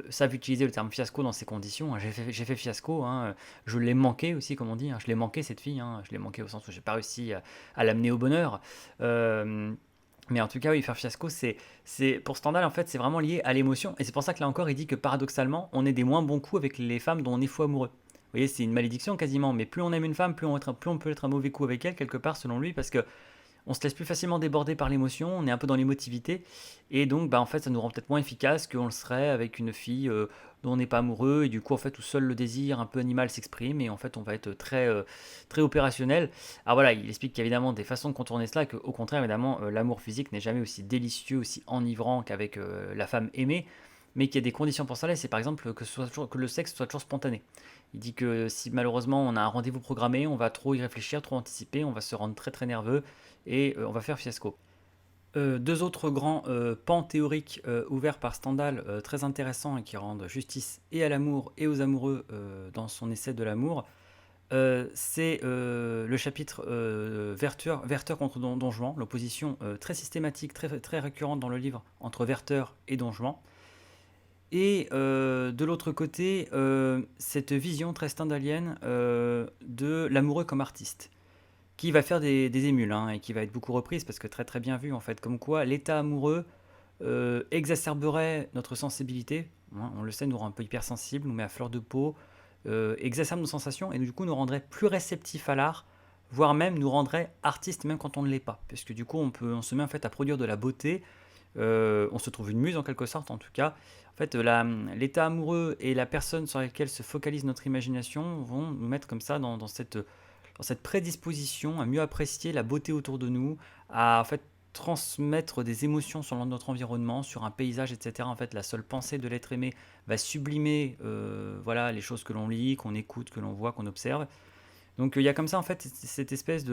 savent utiliser le terme fiasco dans ces conditions, hein. J'ai fait fiasco, hein. Je l'ai manqué aussi, comme on dit, hein. Je l'ai manqué cette fille, hein. Je l'ai manqué au sens où j'ai pas réussi à l'amener au bonheur. Euh, mais en tout cas, oui, faire fiasco, pour Stendhal, en fait, c'est vraiment lié à l'émotion. Et c'est pour ça que là encore, il dit que paradoxalement, on est des moins bons coups avec les femmes dont on est fou amoureux. Vous voyez, c'est une malédiction quasiment, mais plus on aime une femme, plus on peut être un mauvais coup avec elle, quelque part, selon lui, parce que on se laisse plus facilement déborder par l'émotion, on est un peu dans l'émotivité, et donc bah, en fait ça nous rend peut-être moins efficace qu'on le serait avec une fille dont on n'est pas amoureux, et du coup en fait où seul le désir un peu animal s'exprime, et en fait on va être très opérationnel. Alors voilà, il explique qu'il y a évidemment des façons de contourner cela, qu'au contraire évidemment l'amour physique n'est jamais aussi délicieux, aussi enivrant qu'avec la femme aimée, mais qu'il y a des conditions pour cela, et c'est par exemple que le sexe soit toujours spontané. Il dit que si malheureusement on a un rendez-vous programmé, on va trop y réfléchir, trop anticiper, on va se rendre très très nerveux, et on va faire fiasco. Deux autres grands pans théoriques ouverts par Stendhal, très intéressants et qui rendent justice et à l'amour et aux amoureux dans son essai de l'amour, c'est le chapitre Werther contre Don Juan, l'opposition très systématique, très récurrente dans le livre entre Werther et Don Juan. Et de l'autre côté, cette vision très stendhalienne de l'amoureux comme artiste, qui va faire des émules, hein, et qui va être beaucoup reprise parce que très très bien vu en fait, comme quoi l'état amoureux exacerberait notre sensibilité, hein, on le sait, nous rend un peu hypersensible, nous met à fleur de peau, exacerbe nos sensations et du coup nous rendrait plus réceptifs à l'art, voire même nous rendrait artistes même quand on ne l'est pas, parce que du coup on se met en fait à produire de la beauté, on se trouve une muse en quelque sorte en tout cas. En fait, l'état amoureux et la personne sur laquelle se focalise notre imagination vont nous mettre comme ça dans cette prédisposition à mieux apprécier la beauté autour de nous, à en fait transmettre des émotions sur notre environnement, sur un paysage, etc. En fait, la seule pensée de l'être aimé va sublimer voilà, les choses que l'on lit, qu'on écoute, que l'on voit, qu'on observe. Donc il y a comme ça en fait cette espèce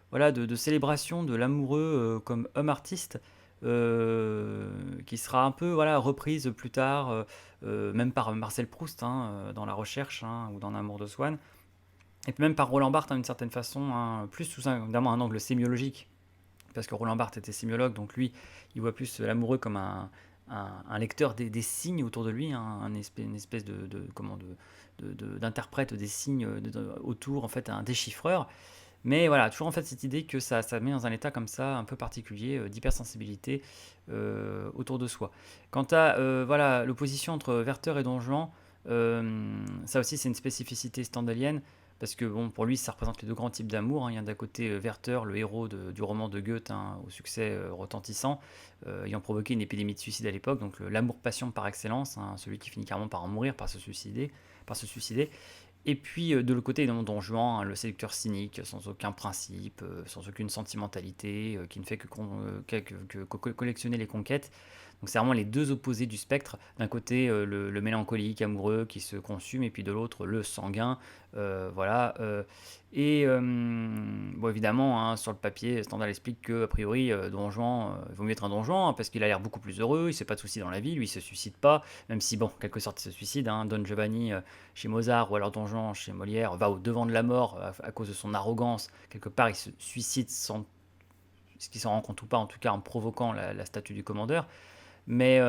voilà, de célébration de l'amoureux comme homme artiste, qui sera un peu voilà, reprise plus tard, même par Marcel Proust, hein, dans La Recherche, hein, ou dans L'amour de Swann, et puis même par Roland Barthes, hein, d'une certaine façon, hein, plus sous évidemment un angle sémiologique, parce que Roland Barthes était sémiologue, donc lui, il voit plus l'amoureux comme un lecteur des signes autour de lui, hein, une espèce d'interprète des signes autour, en fait, un déchiffreur. Mais voilà, toujours en fait cette idée que ça met dans un état comme ça, un peu particulier, d'hypersensibilité autour de soi. Quant à voilà, l'opposition entre Werther et Don Juan, ça aussi c'est une spécificité stendhalienne, parce que bon, pour lui ça représente les deux grands types d'amour, hein. Il y a d'un côté Werther, le héros du roman de Goethe, hein, au succès retentissant, ayant provoqué une épidémie de suicide à l'époque, donc l'amour-passion par excellence, hein, celui qui finit carrément par en mourir, par se suicider. Et puis de l'autre côté, dans Don Juan, hein, le séducteur cynique, sans aucun principe, sans aucune sentimentalité, qui ne fait que collectionner les conquêtes. Donc c'est vraiment les deux opposés du spectre. D'un côté, le mélancolique, amoureux, qui se consume, et puis de l'autre, le sanguin. Voilà. Et bon, évidemment, hein, sur le papier, Stendhal explique que a priori, Don Juan, il vaut mieux être un Don Juan, hein, parce qu'il a l'air beaucoup plus heureux, il ne se fait pas de soucis dans la vie, lui il se suicide pas, même si, bon, en quelque sorte, il se suicide, hein. Don Giovanni chez Mozart, ou alors Don Juan chez Molière, va au devant de la mort à cause de son arrogance. Quelque part, il se suicide sans ce qu'il s'en rend compte ou pas, en tout cas en provoquant la statue du commandeur. Mais,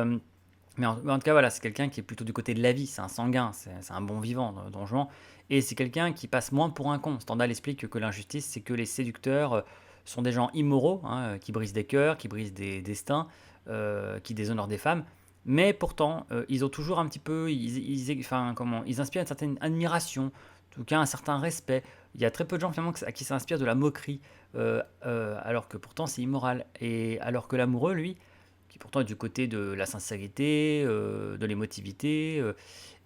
mais en tout cas, voilà, c'est quelqu'un qui est plutôt du côté de la vie, c'est un sanguin, c'est un bon vivant, Don Juan. Et c'est quelqu'un qui passe moins pour un con. Stendhal explique que l'injustice, c'est que les séducteurs sont des gens immoraux, hein, qui brisent des cœurs, qui brisent des destins, qui déshonorent des femmes. Mais pourtant, ils ont toujours un petit peu, enfin, comment, ils inspirent une certaine admiration, en tout cas un certain respect. Il y a très peu de gens finalement à qui ça inspire de la moquerie, alors que pourtant c'est immoral. Et alors que l'amoureux, lui, qui pourtant est du côté de la sincérité, de l'émotivité,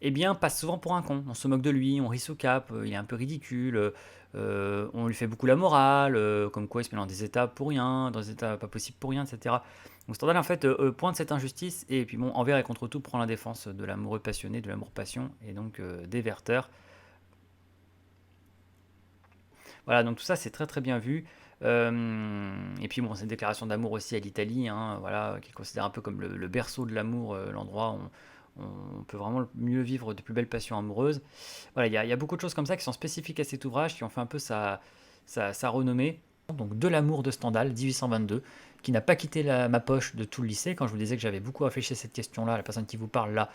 eh bien passe souvent pour un con. On se moque de lui, on rit sous cap, il est un peu ridicule, on lui fait beaucoup la morale, comme quoi il se met dans des états pour rien, dans des états pas possibles pour rien, etc. Donc Stendhal en fait pointe cette injustice, et puis bon, envers et contre tout prend la défense de l'amoureux passionné, de l'amour-passion, et donc des Werther. Voilà, donc tout ça c'est très très bien vu. Et puis bon, c'est une déclaration d'amour aussi à l'Italie, hein, voilà, qui est considéré un peu comme le berceau de l'amour, l'endroit où on peut vraiment mieux vivre de plus belles passions amoureuses. Voilà, il y a beaucoup de choses comme ça qui sont spécifiques à cet ouvrage, qui ont fait un peu sa renommée. Donc de l'amour de Stendhal, 1822, qui n'a pas quitté ma poche de tout le lycée. Quand je vous disais que j'avais beaucoup réfléchi à cette question-là, la personne qui vous parle là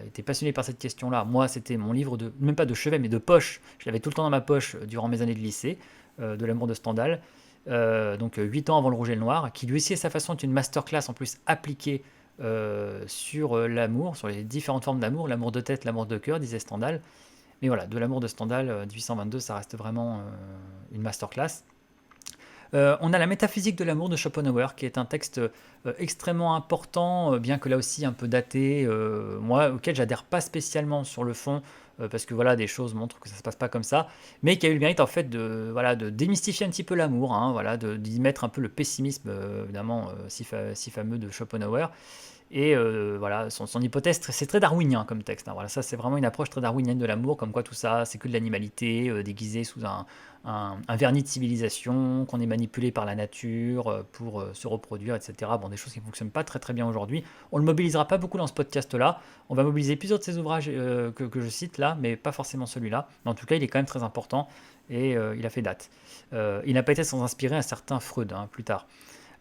était passionnée par cette question-là. Moi, c'était mon livre même pas de chevet, mais de poche. Je l'avais tout le temps dans ma poche durant mes années de lycée, de l'amour de Stendhal. Donc 8 ans avant le rouge et le noir, qui lui aussi à sa façon est une masterclass en plus appliquée sur l'amour, sur les différentes formes d'amour, l'amour de tête, l'amour de cœur, disait Stendhal. Mais voilà, de l'amour de Stendhal, 1822, ça reste vraiment une masterclass. On a la métaphysique de l'amour de Schopenhauer, qui est un texte extrêmement important, bien que là aussi un peu daté, moi, auquel j'adhère pas spécialement sur le fond, parce que voilà, des choses montrent que ça se passe pas comme ça, mais qui a eu le mérite en fait de, voilà, de démystifier un petit peu l'amour, hein, voilà, d'y mettre un peu le pessimisme, évidemment, si fameux de Schopenhauer. Et voilà, son hypothèse, c'est très darwinien comme texte, hein. Voilà, ça c'est vraiment une approche très darwinienne de l'amour, comme quoi tout ça, c'est que de l'animalité, déguisé sous un vernis de civilisation, qu'on est manipulé par la nature pour se reproduire, etc. Bon, des choses qui ne fonctionnent pas très très bien aujourd'hui. On ne le mobilisera pas beaucoup dans ce podcast-là. On va mobiliser plusieurs de ses ouvrages que je cite là, mais pas forcément celui-là. Mais en tout cas, il est quand même très important et il a fait date. Il n'a pas été sans inspirer un certain Freud, hein, plus tard.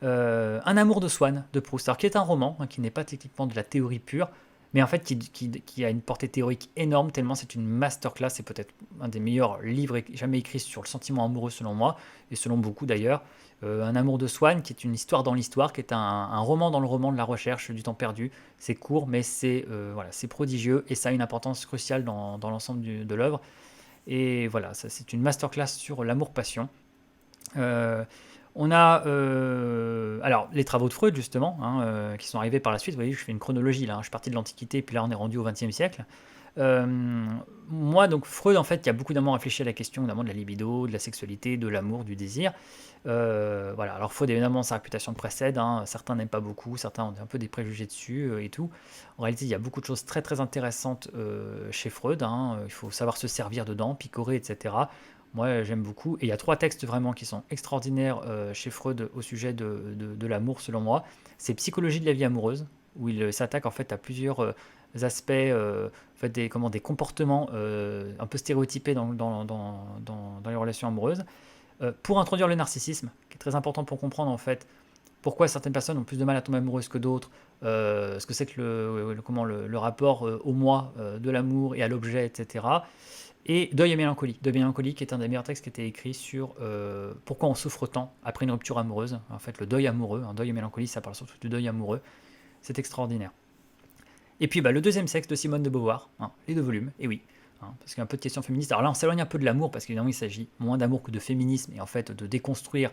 Un amour de Swann de Proust, alors qui est un roman, hein, qui n'est pas techniquement de la théorie pure, mais en fait qui a une portée théorique énorme, tellement c'est une masterclass, c'est peut-être un des meilleurs livres jamais écrits sur le sentiment amoureux selon moi, et selon beaucoup d'ailleurs. Un amour de Swann, qui est une histoire dans l'histoire, qui est un roman dans le roman de la recherche du temps perdu. C'est court, mais c'est voilà, c'est prodigieux, et ça a une importance cruciale dans l'ensemble de l'œuvre. Et voilà, ça, c'est une masterclass sur l'amour-passion. Euh, on a alors les travaux de Freud justement, hein, qui sont arrivés par la suite. Vous voyez, je fais une chronologie là, hein. Je suis parti de l'Antiquité, puis là on est rendu au XXe siècle. Euh, Moi, donc Freud, en fait, il y a beaucoup d'amants réfléchi à la question notamment de la libido, de la sexualité, de l'amour, du désir. Voilà. Alors Freud, évidemment, sa réputation le précède, hein. Certains n'aiment pas beaucoup, certains ont un peu des préjugés dessus et tout. En réalité, il y a beaucoup de choses très très intéressantes chez Freud, hein. Il faut savoir se servir dedans, picorer, etc. Moi, j'aime beaucoup. Et il y a trois textes vraiment qui sont extraordinaires chez Freud au sujet de l'amour, selon moi. C'est Psychologie de la vie amoureuse, où il s'attaque en fait à plusieurs aspects, en fait, des comportements un peu stéréotypés dans les relations amoureuses. Pour introduire le narcissisme, qui est très important pour comprendre en fait pourquoi certaines personnes ont plus de mal à tomber amoureuses que d'autres, ce que c'est que le rapport au moi de l'amour et à l'objet, etc. Et Deuil et mélancolie. Deuil et mélancolie, qui est un des meilleurs textes qui a été écrit sur pourquoi on souffre tant après une rupture amoureuse. En fait, le deuil amoureux, hein, Deuil et mélancolie, ça parle surtout du deuil amoureux. C'est extraordinaire. Et puis le deuxième sexe de Simone de Beauvoir, hein, les deux volumes, et oui, hein, parce qu'il y a un peu de questions féministes. Alors là, on s'éloigne un peu de l'amour, parce qu'évidemment, il s'agit moins d'amour que de féminisme, et en fait de déconstruire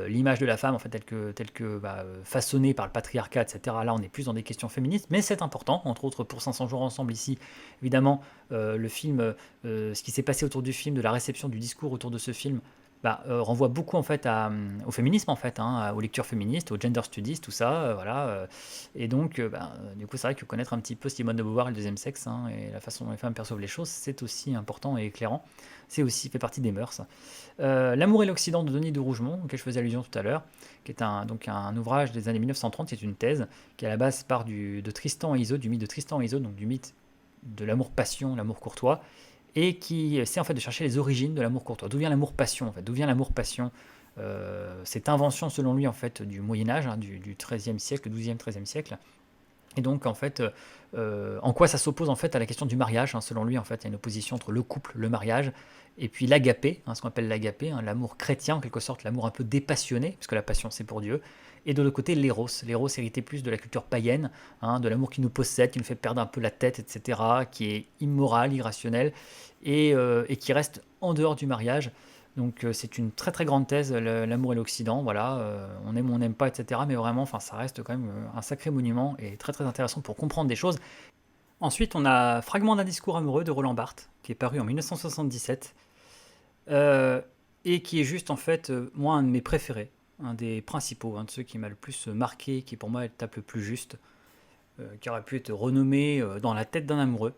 l'image de la femme, en fait, telle que façonnée par le patriarcat, etc. Là, on est plus dans des questions féministes, mais c'est important, entre autres pour 500 jours ensemble ici, évidemment, le film, ce qui s'est passé autour du film, de la réception du discours autour de ce film, renvoie beaucoup en fait au féminisme en fait, hein, aux lectures féministes, aux gender studies, tout ça, voilà. Et donc, du coup, c'est vrai que connaître un petit peu Simone de Beauvoir et le deuxième sexe, hein, et la façon dont les femmes perçoivent les choses, c'est aussi important et éclairant. C'est aussi fait partie des mœurs. L'amour et l'Occident de Denis de Rougemont, auquel je faisais allusion tout à l'heure, qui est donc un ouvrage des années 1930, qui est une thèse qui à la base part de Tristan et Isolde, du mythe de Tristan et Isolde, donc du mythe de l'amour-passion, l'amour courtois, et qui essaie en fait de chercher les origines de l'amour courtois. D'où vient l'amour-passion en fait? D'où vient l'amour-passion? Cette invention selon lui en fait du Moyen Âge, hein, du XIIIe siècle, 12e, XIIIe siècle. Et donc en fait, en quoi ça s'oppose en fait à la question du mariage, hein, selon lui en fait, il y a une opposition entre le couple, le mariage, et puis l'agapé, hein, ce qu'on appelle l'agapé, hein, l'amour chrétien en quelque sorte, l'amour un peu dépassionné, puisque la passion c'est pour Dieu, et de l'autre côté l'éros, l'éros hérité plus de la culture païenne, hein, de l'amour qui nous possède, qui nous fait perdre un peu la tête, etc., qui est immoral, irrationnel, et qui reste en dehors du mariage. Donc c'est une très très grande thèse, l'amour et l'Occident, voilà, on aime ou on n'aime pas, etc. Mais vraiment, enfin, ça reste quand même un sacré monument et très très intéressant pour comprendre des choses. Ensuite, on a Fragment d'un discours amoureux de Roland Barthes, qui est paru en 1977, euh, et qui est juste en fait, moi, un de mes préférés, un des principaux, un de ceux qui m'a le plus marqué, qui pour moi est le tape le plus juste, qui aurait pu être renommé dans la tête d'un amoureux.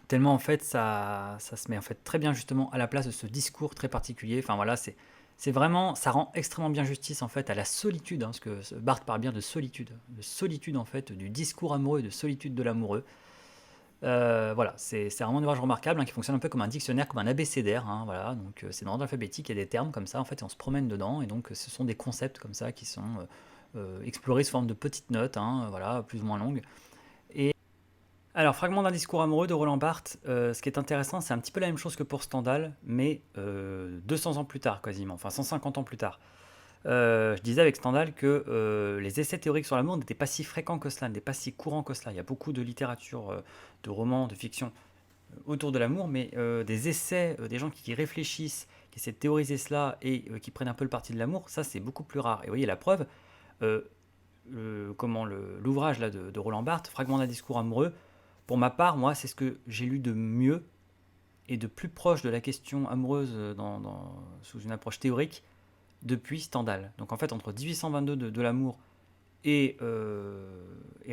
Tellement en fait ça se met en fait très bien justement à la place de ce discours très particulier. Enfin voilà, c'est vraiment, ça rend extrêmement bien justice en fait à la solitude, hein, parce que Barthes parle bien de solitude en fait, du discours amoureux, de solitude de l'amoureux. Voilà, c'est vraiment un ouvrage remarquable, hein, qui fonctionne un peu comme un dictionnaire, comme un abécédaire, hein, voilà, donc c'est dans l'ordre alphabétique, il y a des termes comme ça en fait, et on se promène dedans, et donc ce sont des concepts comme ça qui sont explorés sous forme de petites notes, hein, voilà, plus ou moins longues. Alors, Fragment d'un discours amoureux de Roland Barthes, ce qui est intéressant, c'est un petit peu la même chose que pour Stendhal, mais 200 ans plus tard quasiment, enfin 150 ans plus tard. Je disais avec Stendhal que les essais théoriques sur l'amour n'étaient pas si fréquents que cela, n'étaient pas si courants que cela. Il y a beaucoup de littérature, de romans, de fiction autour de l'amour, mais des essais, des gens qui réfléchissent, qui essaient de théoriser cela et qui prennent un peu le parti de l'amour, ça c'est beaucoup plus rare. Et vous voyez la preuve, euh, l'ouvrage là de Roland Barthes, Fragment d'un discours amoureux, pour ma part, moi, c'est ce que j'ai lu de mieux et de plus proche de la question amoureuse sous une approche théorique depuis Stendhal. Donc en fait, entre 1822 de l'amour et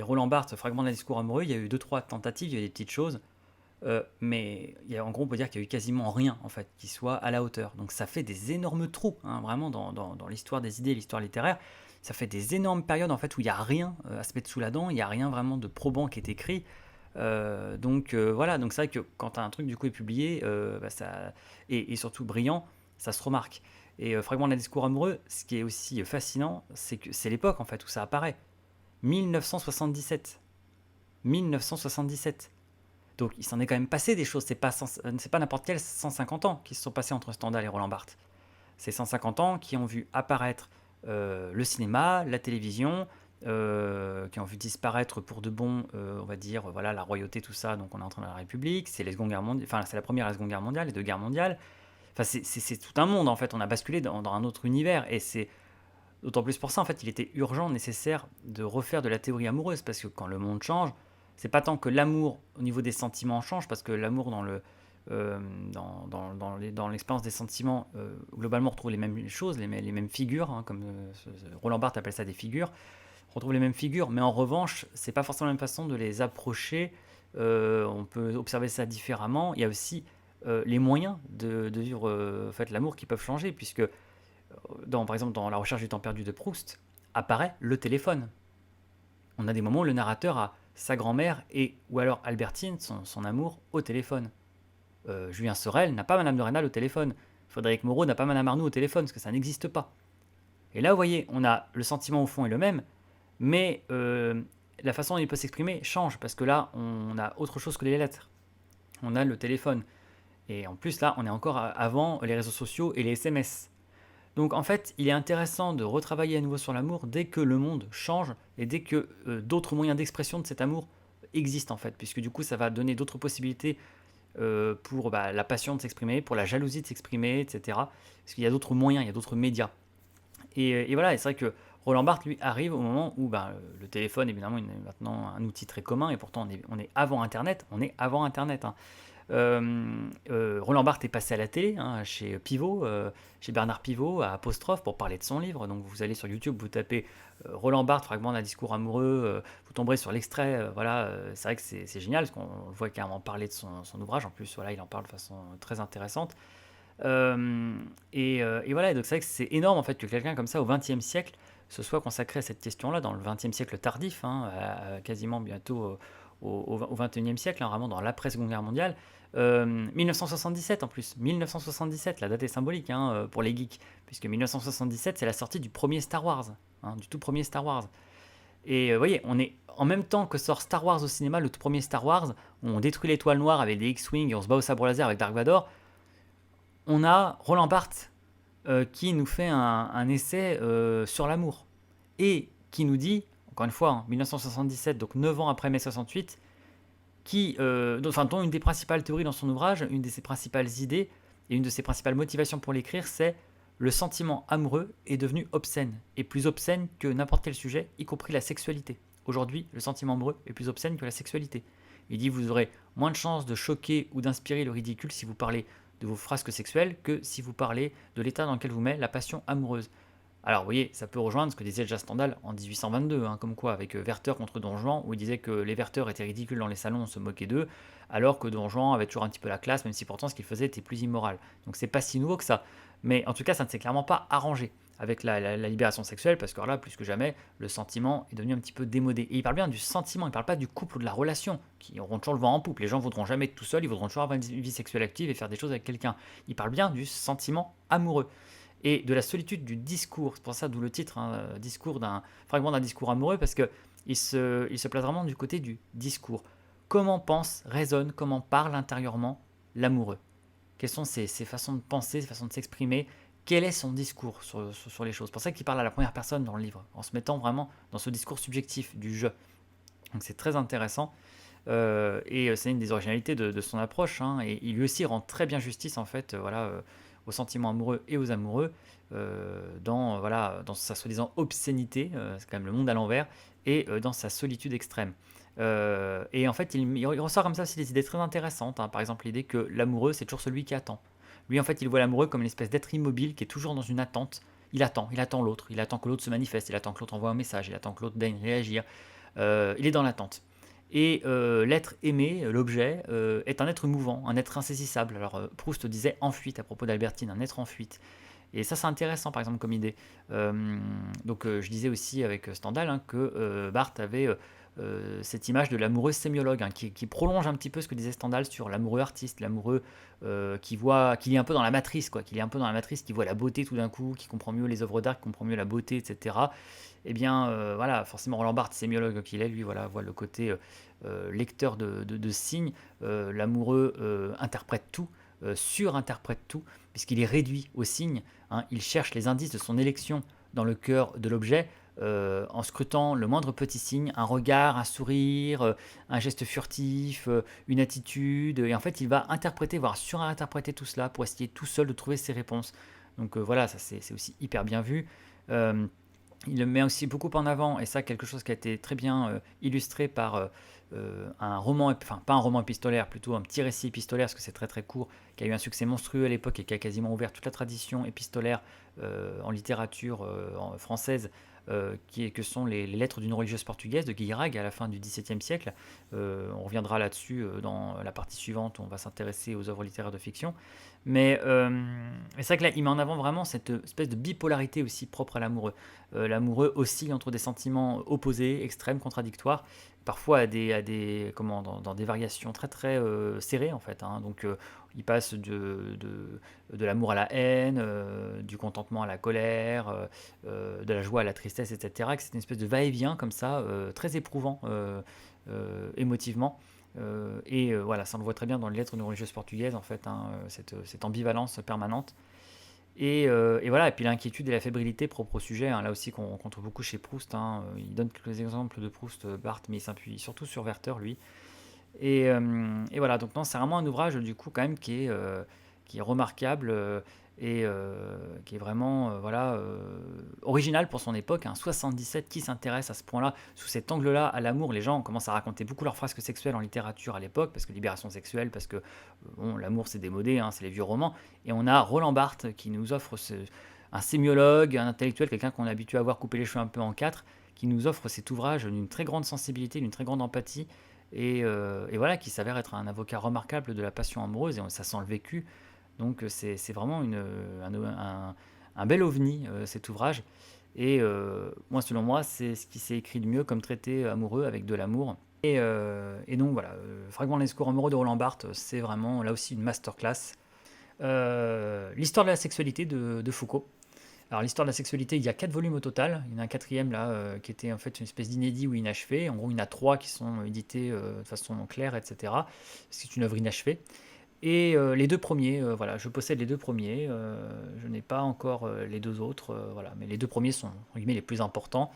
Roland Barthes, Fragment d'un discours amoureux, il y a eu deux trois tentatives, il y a eu des petites choses, mais en gros, on peut dire qu'il y a eu quasiment rien en fait qui soit à la hauteur. Donc ça fait des énormes trous, hein, vraiment dans l'histoire des idées, l'histoire littéraire. Ça fait des énormes périodes en fait où il n'y a rien à se mettre sous la dent, il n'y a rien vraiment de probant qui est écrit. Voilà, donc c'est vrai que quand un truc du coup est publié, et surtout brillant, ça se remarque. Et Fragment d'un discours amoureux, ce qui est aussi fascinant, c'est que c'est l'époque en fait où ça apparaît. 1977. 1977. Donc il s'en est quand même passé des choses, c'est pas n'importe quel 150 ans qui se sont passés entre Stendhal et Roland Barthes. C'est 150 ans qui ont vu apparaître le cinéma, la télévision, qui ont vu disparaître pour de bon, on va dire, voilà, la royauté, tout ça, donc on est en train de la République, c'est les Secondes Guerres mondiales, enfin c'est la première et la Seconde Guerre mondiale, les deux guerres mondiales, enfin c'est tout un monde en fait, on a basculé dans un autre univers, et c'est d'autant plus pour ça en fait il était urgent, nécessaire de refaire de la théorie amoureuse, parce que quand le monde change, c'est pas tant que l'amour au niveau des sentiments change, parce que l'amour euh, dans l'expérience des sentiments, globalement, on retrouve les mêmes choses, les mêmes figures, hein, comme Roland Barthes appelle ça des figures. On retrouve les mêmes figures, mais en revanche, c'est pas forcément la même façon de les approcher. On peut observer ça différemment. Il y a aussi les moyens de vivre en fait, l'amour qui peuvent changer, puisque, par exemple, dans La recherche du temps perdu de Proust, apparaît le téléphone. On a des moments où le narrateur a sa grand-mère ou alors Albertine, son amour, au téléphone. Julien Sorel n'a pas Madame de Rênal au téléphone. Frédéric Moreau n'a pas Madame Arnoux au téléphone, parce que ça n'existe pas. Et là, vous voyez, on a le sentiment au fond est le même, mais la façon dont il peut s'exprimer change, parce que là, on a autre chose que les lettres. On a le téléphone. Et en plus, là, on est encore avant les réseaux sociaux et les SMS. Donc en fait, il est intéressant de retravailler à nouveau sur l'amour dès que le monde change et dès que d'autres moyens d'expression de cet amour existent en fait, puisque du coup ça va donner d'autres possibilités pour la passion de s'exprimer, pour la jalousie de s'exprimer, etc. Parce qu'il y a d'autres moyens, il y a d'autres médias. Et voilà, et c'est vrai que Roland Barthes, lui, arrive au moment où le téléphone, évidemment, est maintenant un outil très commun, et pourtant on est avant Internet, hein. Roland Barthes est passé à la télé, hein, chez Pivot, chez Bernard Pivot, à Apostrophe, pour parler de son livre. Donc vous allez sur YouTube, vous tapez Roland Barthes, fragment d'un discours amoureux, vous tomberez sur l'extrait. Voilà, c'est vrai que c'est génial, parce qu'on voit carrément parler de son ouvrage. En plus, voilà, il en parle de façon très intéressante. Et voilà, donc c'est vrai que c'est énorme en fait que quelqu'un comme ça au XXe siècle se soit consacré à cette question-là, dans le XXe siècle tardif, hein, quasiment bientôt au XXIe siècle, hein, vraiment dans l'après-Seconde Guerre mondiale. 1977 en plus, 1977, la date est symbolique, hein, pour les geeks, puisque 1977 c'est la sortie du premier Star Wars, hein, du tout premier Star Wars. Et vous voyez, on est en même temps que sort Star Wars au cinéma, le tout premier Star Wars, où on détruit l'étoile noire avec des X-Wing et on se bat au sabre laser avec Dark Vador. On a Roland Barthes qui nous fait un essai sur l'amour et qui nous dit, encore une fois, en 1977, donc 9 ans après mai 68, dont une des principales théories dans son ouvrage, une de ses principales idées et une de ses principales motivations pour l'écrire, c'est le sentiment amoureux est devenu obscène, et plus obscène que n'importe quel sujet, y compris la sexualité. Aujourd'hui, le sentiment amoureux est plus obscène que la sexualité. Il dit vous aurez moins de chances de choquer ou d'inspirer le ridicule si vous parlez de vos frasques sexuelles que si vous parlez de l'état dans lequel vous met la passion amoureuse. Alors vous voyez, ça peut rejoindre ce que disait Jacques Stendhal en 1822, hein, comme quoi avec Werther contre Don Juan, où il disait que les Werther étaient ridicules dans les salons, on se moquait d'eux, alors que Don Juan avait toujours un petit peu la classe, même si pourtant ce qu'il faisait était plus immoral. Donc c'est pas si nouveau que ça. Mais en tout cas, ça ne s'est clairement pas arrangé avec la libération sexuelle, parce que là, plus que jamais, le sentiment est devenu un petit peu démodé. Et il parle bien du sentiment, il ne parle pas du couple ou de la relation, qui auront toujours le vent en poupe. Les gens ne voudront jamais être tout seuls, ils voudront toujours avoir une vie sexuelle active et faire des choses avec quelqu'un. Il parle bien du sentiment amoureux et de la solitude du discours. C'est pour ça d'où le titre, hein, discours fragment d'un discours amoureux, parce que il se place vraiment du côté du discours. Comment pense, raisonne, comment parle intérieurement l'amoureux? Quelles sont ses façons de penser, ses façons de s'exprimer? Quel est son discours sur les choses? C'est pour ça qu'il parle à la première personne dans le livre, en se mettant vraiment dans ce discours subjectif du je. Donc c'est très intéressant. Et c'est une des originalités de son approche, hein, et il lui aussi rend très bien justice en fait, voilà, aux sentiments amoureux et aux amoureux, dans, voilà, dans sa soi-disant obscénité, c'est quand même le monde à l'envers, et dans sa solitude extrême. Et en fait, il ressort comme ça aussi des idées très intéressantes, hein. Par exemple, l'idée que l'amoureux, c'est toujours celui qui attend. Lui, en fait, il voit l'amoureux comme une espèce d'être immobile qui est toujours dans une attente. Il attend l'autre, il attend que l'autre se manifeste, il attend que l'autre envoie un message, il attend que l'autre daigne réagir. Il est dans l'attente. Et l'être aimé, l'objet, est un être mouvant, un être insaisissable. Alors Proust disait en fuite à propos d'Albertine, un être en fuite. Et ça, c'est intéressant, par exemple, comme idée. Donc, je disais aussi avec Stendhal, hein, que Barthes avait cette image de l'amoureux sémiologue, hein, qui prolonge un petit peu ce que disait Stendhal sur l'amoureux artiste, l'amoureux qui est un peu dans la matrice, quoi, qui est un peu dans la matrice, qui voit la beauté tout d'un coup, qui comprend mieux les œuvres d'art, qui comprend mieux la beauté, etc. Eh bien, voilà, forcément, Roland Barthes, sémiologue qu'il est, lui, voilà, voit le côté lecteur de signes. L'amoureux interprète tout, surinterprète tout, puisqu'il est réduit aux signes, hein. Il cherche les indices de son élection dans le cœur de l'objet, en scrutant le moindre petit signe, un regard, un sourire, un geste furtif, une attitude, et en fait il va interpréter, voire surinterpréter tout cela pour essayer tout seul de trouver ses réponses. Donc voilà, ça c'est aussi hyper bien vu. Euh, il le met aussi beaucoup en avant, et ça, quelque chose qui a été très bien illustré par un roman, enfin pas un roman épistolaire, plutôt un petit récit épistolaire, parce que c'est très très court, qui a eu un succès monstrueux à l'époque et qui a quasiment ouvert toute la tradition épistolaire en littérature française, que sont les Lettres d'une religieuse portugaise de Guilherme à la fin du XVIIe siècle. On reviendra là-dessus dans la partie suivante, où on va s'intéresser aux œuvres littéraires de fiction. Mais c'est vrai que là, il met en avant vraiment cette espèce de bipolarité aussi propre à l'amoureux. L'amoureux oscille entre des sentiments opposés, extrêmes, contradictoires, parfois dans des variations très très serrées en fait, hein. Donc il passe de l'amour à la haine, du contentement à la colère, de la joie à la tristesse, etc. Que c'est une espèce de va-et-vient comme ça, très éprouvant émotivement. Et voilà, ça on le voit très bien dans les lettres d'une religieuse portugaise, en fait, hein, cette ambivalence permanente. Et voilà, et puis l'inquiétude et la fébrilité propre au sujet, hein, là aussi qu'on trouve beaucoup chez Proust, hein. Il donne quelques exemples de Proust, Barthes, mais il s'appuie surtout sur Werther, lui. Et voilà, donc non, c'est vraiment un ouvrage du coup quand même qui est remarquable, et qui est vraiment voilà, original pour son époque, hein. 77 qui s'intéresse à ce point-là, sous cet angle-là, à l'amour. Les gens commencent à raconter beaucoup leurs frasques sexuelles en littérature à l'époque, parce que libération sexuelle, parce que bon, l'amour c'est démodé, hein, c'est les vieux romans. Et on a Roland Barthes qui nous offre un sémiologue, un intellectuel, quelqu'un qu'on est habitué à voir couper les cheveux un peu en quatre, qui nous offre cet ouvrage d'une très grande sensibilité, d'une très grande empathie, et voilà, qui s'avère être un avocat remarquable de la passion amoureuse, et ça sent le vécu. Donc c'est vraiment un bel ovni, cet ouvrage. Et moi, selon moi, c'est ce qui s'est écrit de mieux comme traité amoureux avec de l'amour. Et donc voilà, Fragment d'un discours amoureux de Roland Barthes, c'est vraiment là aussi une masterclass. L'histoire de la sexualité de Foucault. Alors l'histoire de la sexualité, il y a 4 volumes au total. Il y en a un quatrième là qui était en fait une espèce d'inédit ou inachevé. En gros, il y en a 3 qui sont édités de façon claire, etc. C'est une œuvre inachevée. Et les deux premiers, voilà, je possède les deux premiers. Je n'ai pas encore les deux autres, voilà, mais les deux premiers sont entre guillemets, les plus importants.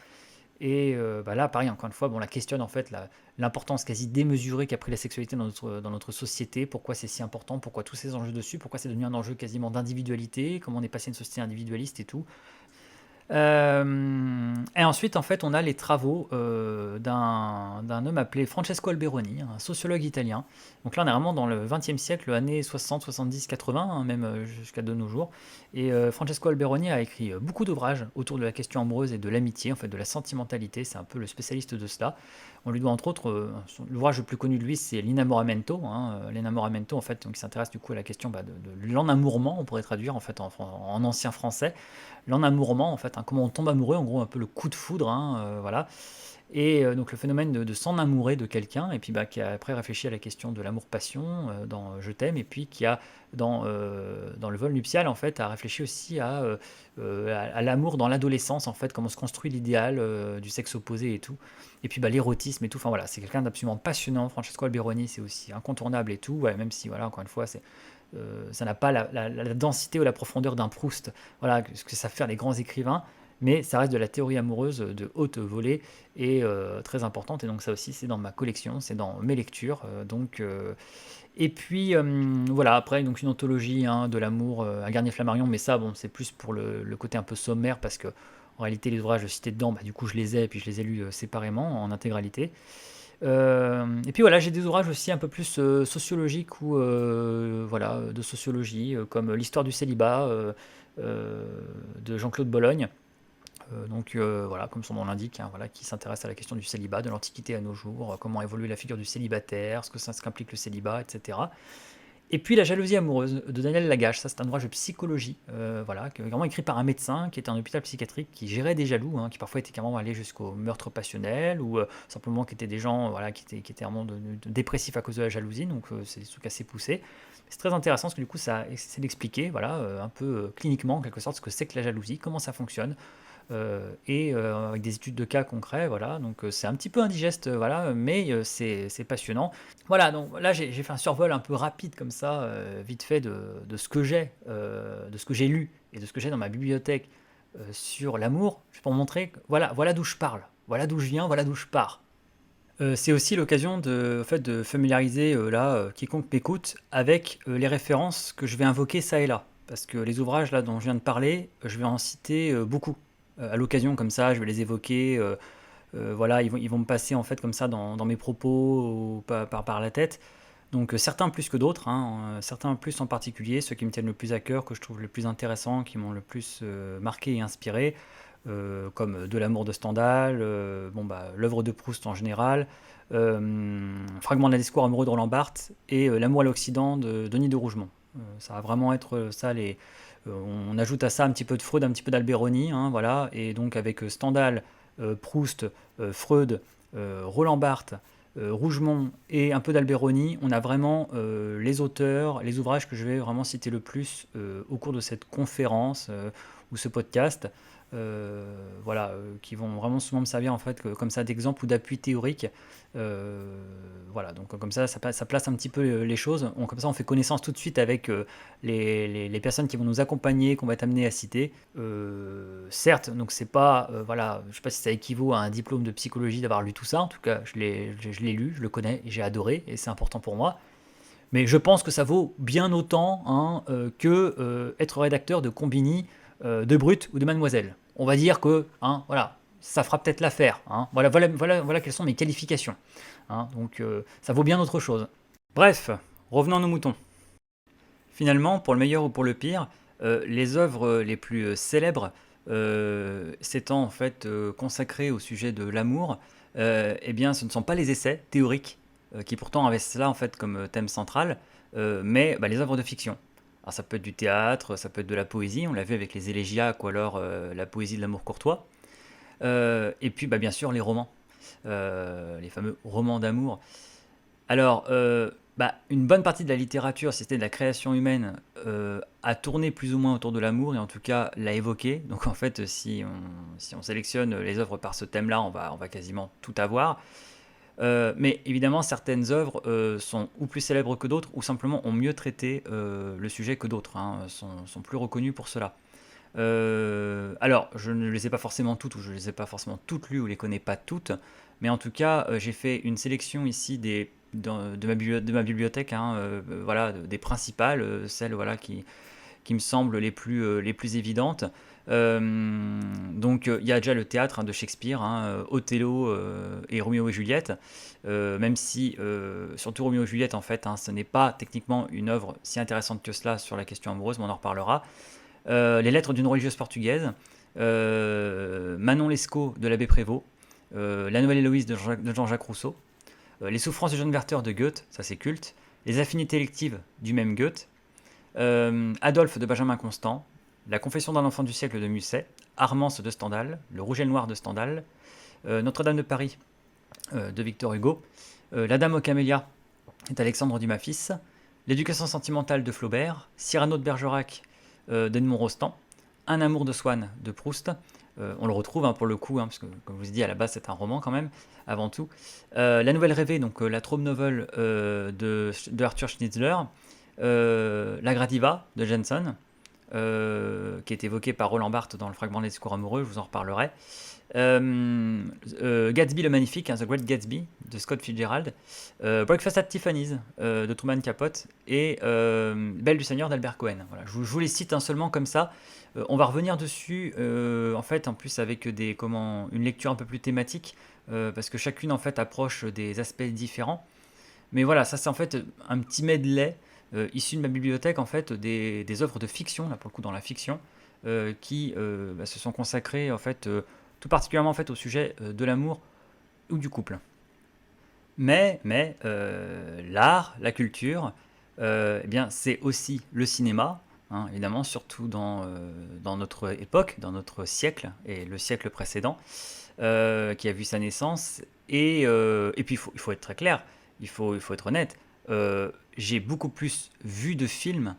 Et bah là, pareil, encore une fois, bon, la questionne en fait l'importance quasi démesurée qu'a pris la sexualité dans notre société, pourquoi c'est si important, pourquoi tous ces enjeux dessus, pourquoi c'est devenu un enjeu quasiment d'individualité, comment on est passé à une société individualiste et tout. Et ensuite, en fait, on a les travaux d'un homme appelé Francesco Alberoni, un sociologue italien. Donc là, on est vraiment dans le XXe siècle, années 60, 70, 80, hein, même jusqu'à de nos jours. Et Francesco Alberoni a écrit beaucoup d'ouvrages autour de la question amoureuse et de l'amitié, en fait, de la sentimentalité. C'est un peu le spécialiste de cela. On lui doit entre autres, l'ouvrage le plus connu de lui, c'est L'Innamoramento, hein. L'Innamoramento, en fait, donc, il s'intéresse du coup à la question de l'enamourement, on pourrait traduire en fait en ancien français. L'enamourement, en fait, hein, comment on tombe amoureux, en gros un peu le coup de foudre, hein, voilà. Et donc le phénomène de s'enamourer de quelqu'un, et puis bah, qui a après réfléchi à la question de l'amour-passion dans Je t'aime, et puis qui a dans le vol nuptial, en fait, a réfléchi aussi à l'amour dans l'adolescence, en fait, comment se construit l'idéal du sexe opposé et tout. Et puis bah, l'érotisme et tout, enfin voilà, c'est quelqu'un d'absolument passionnant. Francesco Alberoni, c'est aussi incontournable et tout, ouais, même si, voilà, encore une fois, ça n'a pas la densité ou la profondeur d'un Proust, voilà, ce que savent faire les grands écrivains, mais ça reste de la théorie amoureuse de haute volée et très importante. Et donc ça aussi, c'est dans ma collection, c'est dans mes lectures. Et puis, voilà, après donc une anthologie, hein, de l'amour, à Garnier-Flammarion, mais ça, bon, c'est plus pour le côté un peu sommaire parce que en réalité, les ouvrages cités dedans, bah, du coup, je les ai et puis je les ai lus, séparément, en intégralité. Et puis voilà, j'ai des ouvrages aussi un peu plus, sociologiques ou, voilà, de sociologie, comme «L'histoire du célibat», de Jean-Claude Bologne. Donc voilà, comme son nom l'indique, hein, voilà, qui s'intéresse à la question du célibat, de l'Antiquité à nos jours, comment évolue la figure du célibataire, ce qu'implique le célibat, etc. Et puis La jalousie amoureuse de Daniel Lagache, ça c'est un ouvrage de psychologie, voilà, vraiment écrit par un médecin qui était en hôpital psychiatrique, qui gérait des jaloux, hein, qui parfois étaient carrément allés jusqu'au meurtre passionnel, ou simplement qui étaient des gens, voilà, qui étaient vraiment dépressifs à cause de la jalousie, donc c'est des trucs assez poussés. C'est très intéressant parce que du coup ça essaie d'expliquer, voilà, un peu cliniquement en quelque sorte ce que c'est que la jalousie, comment ça fonctionne, et avec des études de cas concrets, voilà, donc c'est un petit peu indigeste, voilà, mais c'est passionnant. Voilà, donc là j'ai fait un survol un peu rapide comme ça, vite fait de ce que j'ai, de ce que j'ai lu et de ce que j'ai dans ma bibliothèque, sur l'amour, juste pour montrer que voilà d'où je parle, voilà d'où je viens, voilà d'où je pars. C'est aussi l'occasion de, en fait, de familiariser, là, quiconque m'écoute avec, les références que je vais invoquer ça et là. Parce que les ouvrages là dont je viens de parler, je vais en citer, beaucoup. À l'occasion comme ça, je vais les évoquer, voilà, ils vont me passer en fait comme ça dans mes propos ou par la tête. Donc certains plus que d'autres, hein, certains plus en particulier, ceux qui me tiennent le plus à cœur, que je trouve le plus intéressants, qui m'ont le plus marqué et inspiré, comme De l'amour de Stendhal, bon, bah, l'œuvre de Proust en général, Fragment d'un discours amoureux de Roland Barthes et L'amour à l'Occident de Denis de Rougemont. Ça va vraiment être ça les. On ajoute à ça un petit peu de Freud, un petit peu d'Alberoni, hein, voilà, et donc avec Stendhal, Proust, Freud, Roland Barthes, Rougemont et un peu d'Alberoni, on a vraiment les auteurs, les ouvrages que je vais vraiment citer le plus au cours de cette conférence ou ce podcast, voilà, qui vont vraiment souvent me servir en fait comme ça d'exemple ou d'appui théorique. Voilà, donc comme ça place un petit peu les choses. Comme ça, on fait connaissance tout de suite avec les personnes qui vont nous accompagner, qu'on va être amené à citer. Certes, donc c'est pas, voilà, je sais pas si ça équivaut à un diplôme de psychologie d'avoir lu tout ça. En tout cas, je l'ai lu, je le connais, j'ai adoré et c'est important pour moi. Mais je pense que ça vaut bien autant, hein, que être rédacteur de Combini, de Brut ou de Mademoiselle. On va dire que, hein, voilà, ça fera peut-être l'affaire, hein. Voilà quelles sont mes qualifications, hein. Donc ça vaut bien autre chose. Bref, revenons à nos moutons. Finalement, pour le meilleur ou pour le pire, les œuvres les plus célèbres, s'étant en fait consacrées au sujet de l'amour, eh bien, ce ne sont pas les essais théoriques, qui pourtant avaient cela en fait comme thème central, mais bah, les œuvres de fiction. Alors ça peut être du théâtre, ça peut être de la poésie, on l'a vu avec les élégiaques ou alors la poésie de l'amour courtois, et puis bah, bien sûr les romans, les fameux romans d'amour. Alors, bah, une bonne partie de la littérature, si c'était de la création humaine, a tourné plus ou moins autour de l'amour et en tout cas l'a évoqué. Donc en fait, si on sélectionne les œuvres par ce thème-là, on va quasiment tout avoir. Mais évidemment, certaines œuvres sont ou plus célèbres que d'autres, ou simplement ont mieux traité le sujet que d'autres, hein, sont plus reconnus pour cela. Alors, je ne les ai pas forcément toutes, ou je ne les ai pas forcément toutes lues, ou les connais pas toutes, mais en tout cas, j'ai fait une sélection ici de ma bibliothèque, hein, voilà, des principales, celles voilà, qui me semblent les plus évidentes. Donc, il y a déjà le théâtre, hein, de Shakespeare, hein, Othello et Roméo et Juliette, même si, surtout Roméo et Juliette, en fait, hein, ce n'est pas techniquement une œuvre si intéressante que cela sur la question amoureuse, mais on en reparlera. Les lettres d'une religieuse portugaise, Manon Lescaut de l'abbé Prévost, La Nouvelle Héloïse de Jean-Jacques Rousseau, Les souffrances de Jeanne Werther de Goethe, ça c'est culte, Les affinités électives du même Goethe, Adolphe de Benjamin Constant, La confession d'un enfant du siècle de Musset, Armance de Stendhal, Le rouge et le noir de Stendhal, Notre-Dame de Paris de Victor Hugo, La Dame aux camélias d'Alexandre Dumas fils, L'éducation sentimentale de Flaubert, Cyrano de Bergerac d'Edmond Rostand, Un amour de Swann de Proust. On le retrouve, hein, pour le coup, hein, parce que comme je vous ai dit, à la base c'est un roman quand même, avant tout. La Nouvelle Rêvée, donc la Trome Novel de Arthur Schnitzler, La Gradiva de Jensen, qui est évoqué par Roland Barthes dans Le Fragment des discours amoureux, je vous en reparlerai. Euh, Gatsby le Magnifique, hein, The Great Gatsby de Scott Fitzgerald, Breakfast at Tiffany's de Truman Capote et Belle du Seigneur d'Albert Cohen. Voilà, je vous les cite seulement comme ça. On va revenir dessus en fait en plus avec une lecture un peu plus thématique parce que chacune en fait approche des aspects différents. Mais voilà, ça c'est en fait un petit medley issu de ma bibliothèque en fait des œuvres de fiction, là pour le coup dans la fiction, qui se sont consacrées en fait tout particulièrement en fait au sujet de l'amour ou du couple. Mais l'art, la culture, eh bien c'est aussi le cinéma, hein, évidemment, surtout dans notre époque, dans notre siècle et le siècle précédent, qui a vu sa naissance. Et puis il faut être très clair, il faut être honnête. J'ai beaucoup plus vu de films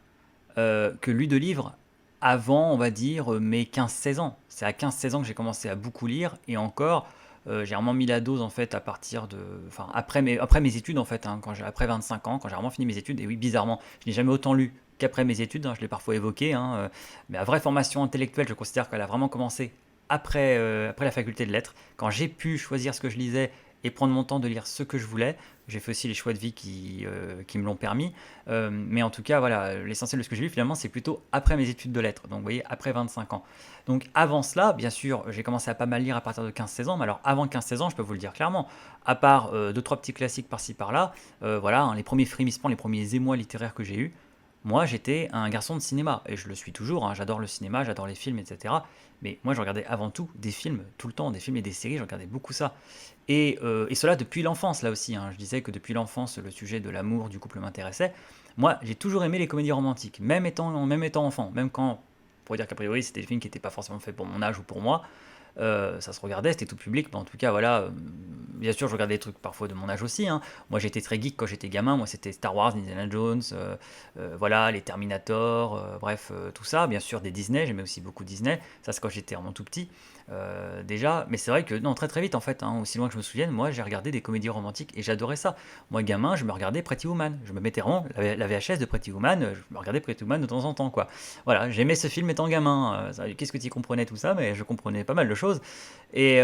que lu de livres avant, on va dire, mes 15-16 ans. C'est à 15-16 ans que j'ai commencé à beaucoup lire, et encore, j'ai vraiment mis la dose en fait à partir de, enfin après mes études en fait, hein, après 25 ans, quand j'ai vraiment fini mes études. Et oui, bizarrement, je n'ai jamais autant lu qu'après mes études, hein, je l'ai parfois évoqué, hein, mais la vraie formation intellectuelle, je considère qu'elle a vraiment commencé après la faculté de lettres, quand j'ai pu choisir ce que je lisais et prendre mon temps de lire ce que je voulais. J'ai fait aussi les choix de vie qui me l'ont permis. Mais en tout cas, voilà, l'essentiel de ce que j'ai lu, finalement, c'est plutôt après mes études de lettres. Donc, vous voyez, après 25 ans. Donc, avant cela, bien sûr, j'ai commencé à pas mal lire à partir de 15-16 ans. Mais alors, avant 15-16 ans, je peux vous le dire clairement, à part deux, trois petits classiques par-ci, par-là, voilà, hein, les premiers frémissements, les premiers émois littéraires que j'ai eus, moi, j'étais un garçon de cinéma, et je le suis toujours, hein, j'adore le cinéma, j'adore les films, etc. Mais moi, je regardais avant tout des films, tout le temps, des films et des séries, je regardais beaucoup ça. Et cela depuis l'enfance, là aussi, hein. Je disais que depuis l'enfance, le sujet de l'amour, du couple m'intéressait. Moi, j'ai toujours aimé les comédies romantiques, même étant enfant, même quand, on pourrait dire qu'a priori, c'était des films qui n'étaient pas forcément faits pour mon âge ou pour moi. Ça se regardait, c'était tout public, mais en tout cas, voilà. Bien sûr, je regardais des trucs parfois de mon âge aussi, hein. Moi, j'étais très geek quand j'étais gamin. Moi, c'était Star Wars, Indiana Jones, voilà, les Terminator, bref, tout ça. Bien sûr, des Disney, j'aimais aussi beaucoup Disney. Ça, c'est quand j'étais vraiment tout petit, déjà. Mais c'est vrai que, non, très très vite, en fait, hein, aussi loin que je me souvienne, moi, j'ai regardé des comédies romantiques et j'adorais ça. Moi, gamin, je me regardais Pretty Woman. Je me mettais vraiment la VHS de Pretty Woman, je me regardais Pretty Woman de temps en temps, quoi. Voilà, j'aimais ce film étant gamin. Qu'est-ce que tu comprenais tout ça? Mais je comprenais pas mal de choses. Et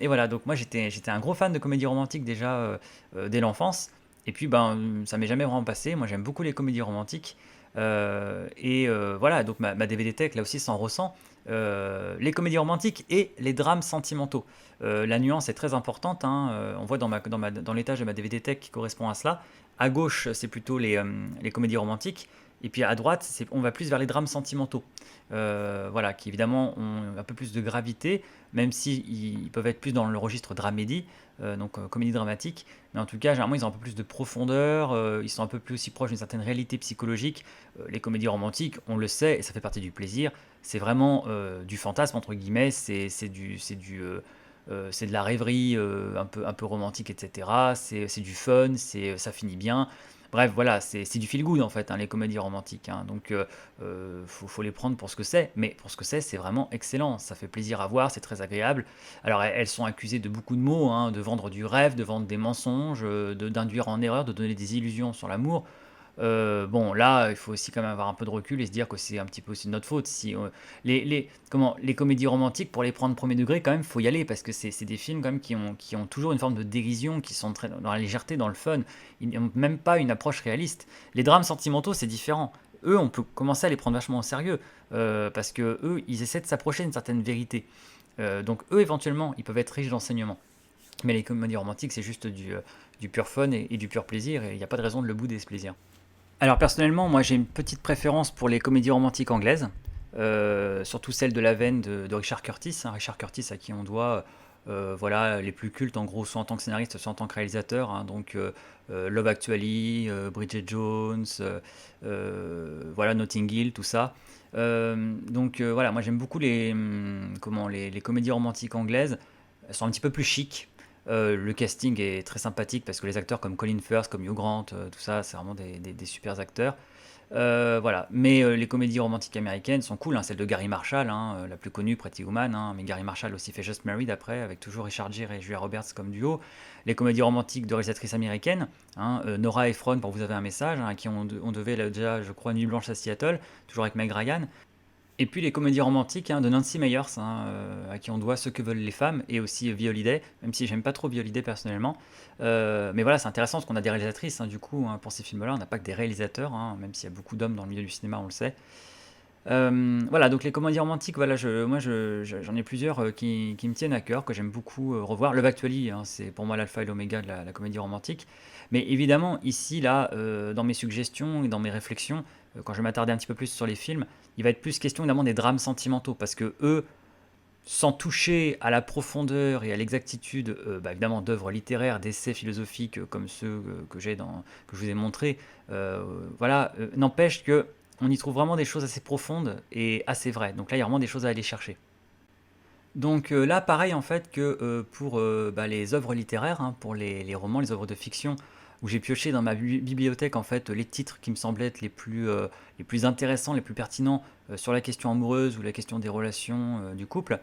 voilà, donc moi j'étais un gros fan de comédie romantique déjà dès l'enfance. Et puis ben ça m'est jamais vraiment passé. Moi j'aime beaucoup les comédies romantiques. Voilà, donc ma DVD tech là aussi s'en ressent. Les comédies romantiques et les drames sentimentaux. La nuance est très importante, hein. On voit dans l'étage de ma DVD tech qui correspond à cela. À gauche, c'est plutôt les comédies romantiques. Et puis à droite, on va plus vers les drames sentimentaux. Voilà, qui évidemment ont un peu plus de gravité, même s'ils peuvent être plus dans le registre dramédie, donc comédie dramatique. Mais en tout cas, généralement, ils ont un peu plus de profondeur, ils sont un peu plus aussi proches d'une certaine réalité psychologique. Les comédies romantiques, on le sait, et ça fait partie du plaisir, c'est vraiment du fantasme, entre guillemets, c'est de la rêverie un peu romantique, etc. C'est du fun, ça finit bien. Bref, voilà, c'est du feel good en fait, hein, les comédies romantiques, hein. Donc, faut les prendre pour ce que c'est. Mais pour ce que c'est vraiment excellent. Ça fait plaisir à voir, c'est très agréable. Alors, elles sont accusées de beaucoup de mots, hein, de vendre du rêve, de vendre des mensonges, d'induire en erreur, de donner des illusions sur l'amour. Bon, là, il faut aussi quand même avoir un peu de recul et se dire que c'est un petit peu aussi de notre faute. Si, les comédies romantiques, pour les prendre premier degré, quand même, faut y aller parce que c'est des films quand même qui ont toujours une forme de dérision, qui sont très dans la légèreté, dans le fun. Ils n'ont même pas une approche réaliste. Les drames sentimentaux, c'est différent. Eux, on peut commencer à les prendre vachement au sérieux parce que eux, ils essaient de s'approcher d'une certaine vérité. Donc eux, éventuellement, ils peuvent être riches d'enseignements. Mais les comédies romantiques, c'est juste du pur fun et du pur plaisir, et il n'y a pas de raison de le bouder ce plaisir. Alors personnellement, moi j'ai une petite préférence pour les comédies romantiques anglaises, surtout celles de la veine de Richard Curtis, hein. Richard Curtis à qui on doit voilà, les plus cultes en gros, soit en tant que scénariste, soit en tant que réalisateur, hein. Donc Love Actually, Bridget Jones, voilà, Notting Hill, tout ça. Voilà, moi j'aime beaucoup les comédies romantiques anglaises. Elles sont un petit peu plus chic. Le casting est très sympathique parce que les acteurs comme Colin Firth, comme Hugh Grant, tout ça, c'est vraiment des super acteurs. Voilà. Mais les comédies romantiques américaines sont cool, hein. Celle de Gary Marshall, hein, la plus connue, Pretty Woman, hein, mais Gary Marshall aussi fait Just Married après, avec toujours Richard Gere et Julia Roberts comme duo. Les comédies romantiques de réalisatrices américaines, hein, Nora Ephron, pour vous avez un message, hein, à qui on devait là, déjà, je crois, Nuit Blanche à Seattle, toujours avec Meg Ryan. Et puis les comédies romantiques de Nancy Meyers, à qui on doit Ce que veulent les femmes, et aussi Violet, même si j'aime pas trop Violet personnellement. Mais voilà, c'est intéressant parce qu'on a des réalisatrices, du coup, pour ces films-là, on n'a pas que des réalisateurs, même s'il y a beaucoup d'hommes dans le milieu du cinéma, on le sait. Voilà, donc les comédies romantiques, voilà, j'en ai plusieurs qui me tiennent à cœur, que j'aime beaucoup revoir. Love Actually, c'est pour moi l'alpha et l'oméga de la comédie romantique. Mais évidemment, ici, là, dans mes suggestions et dans mes réflexions, quand je vais m'attarder un petit peu plus sur les films, il va être plus question évidemment des drames sentimentaux, parce que eux, sans toucher à la profondeur et à l'exactitude, évidemment, d'œuvres littéraires, d'essais philosophiques comme ceux que je vous ai montrés, voilà, n'empêche que on y trouve vraiment des choses assez profondes et assez vraies. Donc là, il y a vraiment des choses à aller chercher. Donc là, pareil en fait que pour les œuvres littéraires, pour les romans, les œuvres de fiction, où j'ai pioché dans ma bibliothèque en fait les titres qui me semblaient être les plus intéressants, les plus pertinents sur la question amoureuse ou la question des relations du couple.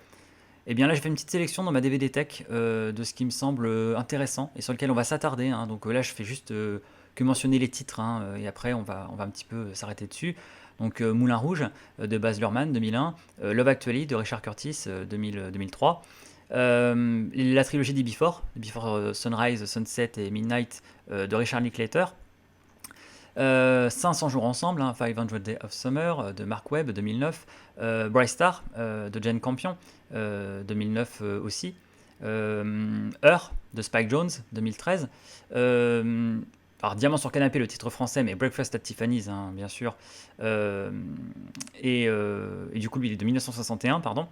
Et bien là, j'ai fait une petite sélection dans ma DVD Tech de ce qui me semble intéressant et sur lequel on va s'attarder. Donc là, je fais juste que mentionner les titres et après, on va un petit peu s'arrêter dessus. Donc Moulin Rouge de Baz Luhrmann 2001, Love Actually de Richard Curtis 2003, la trilogie des Before Sunrise, Sunset et Midnight de Richard Linklater, 500 jours ensemble, 500 Days of Summer de Mark Webb 2009, Bright Star de Jane Campion 2009 aussi, Her de Spike Jonze 2013, alors Diamant sur canapé le titre français, mais Breakfast at Tiffany's bien sûr, et du coup lui il est de 1961 pardon,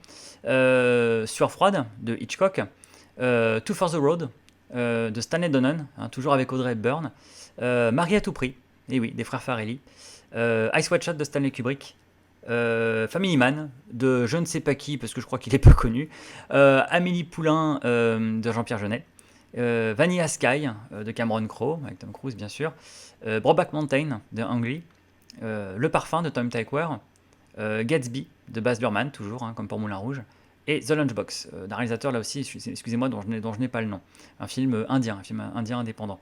Sueur froide de Hitchcock, Two for the Road de Stanley Donen, toujours avec Audrey Hepburn, Marie à tout prix, et oui, des frères Farrelly, Ice White Shot de Stanley Kubrick, Family Man de je ne sais pas qui, parce que je crois qu'il est peu connu, Amélie Poulain de Jean-Pierre Jeunet, Vanilla Sky de Cameron Crowe, avec Tom Cruise bien sûr, Brokeback Mountain de Ang Lee, Le Parfum de Tom Tykwer, Gatsby de Baz Luhrmann, toujours, comme pour Moulin Rouge, et The Lunchbox, d'un réalisateur là aussi, excusez-moi, dont je n'ai pas le nom, un film indien indépendant.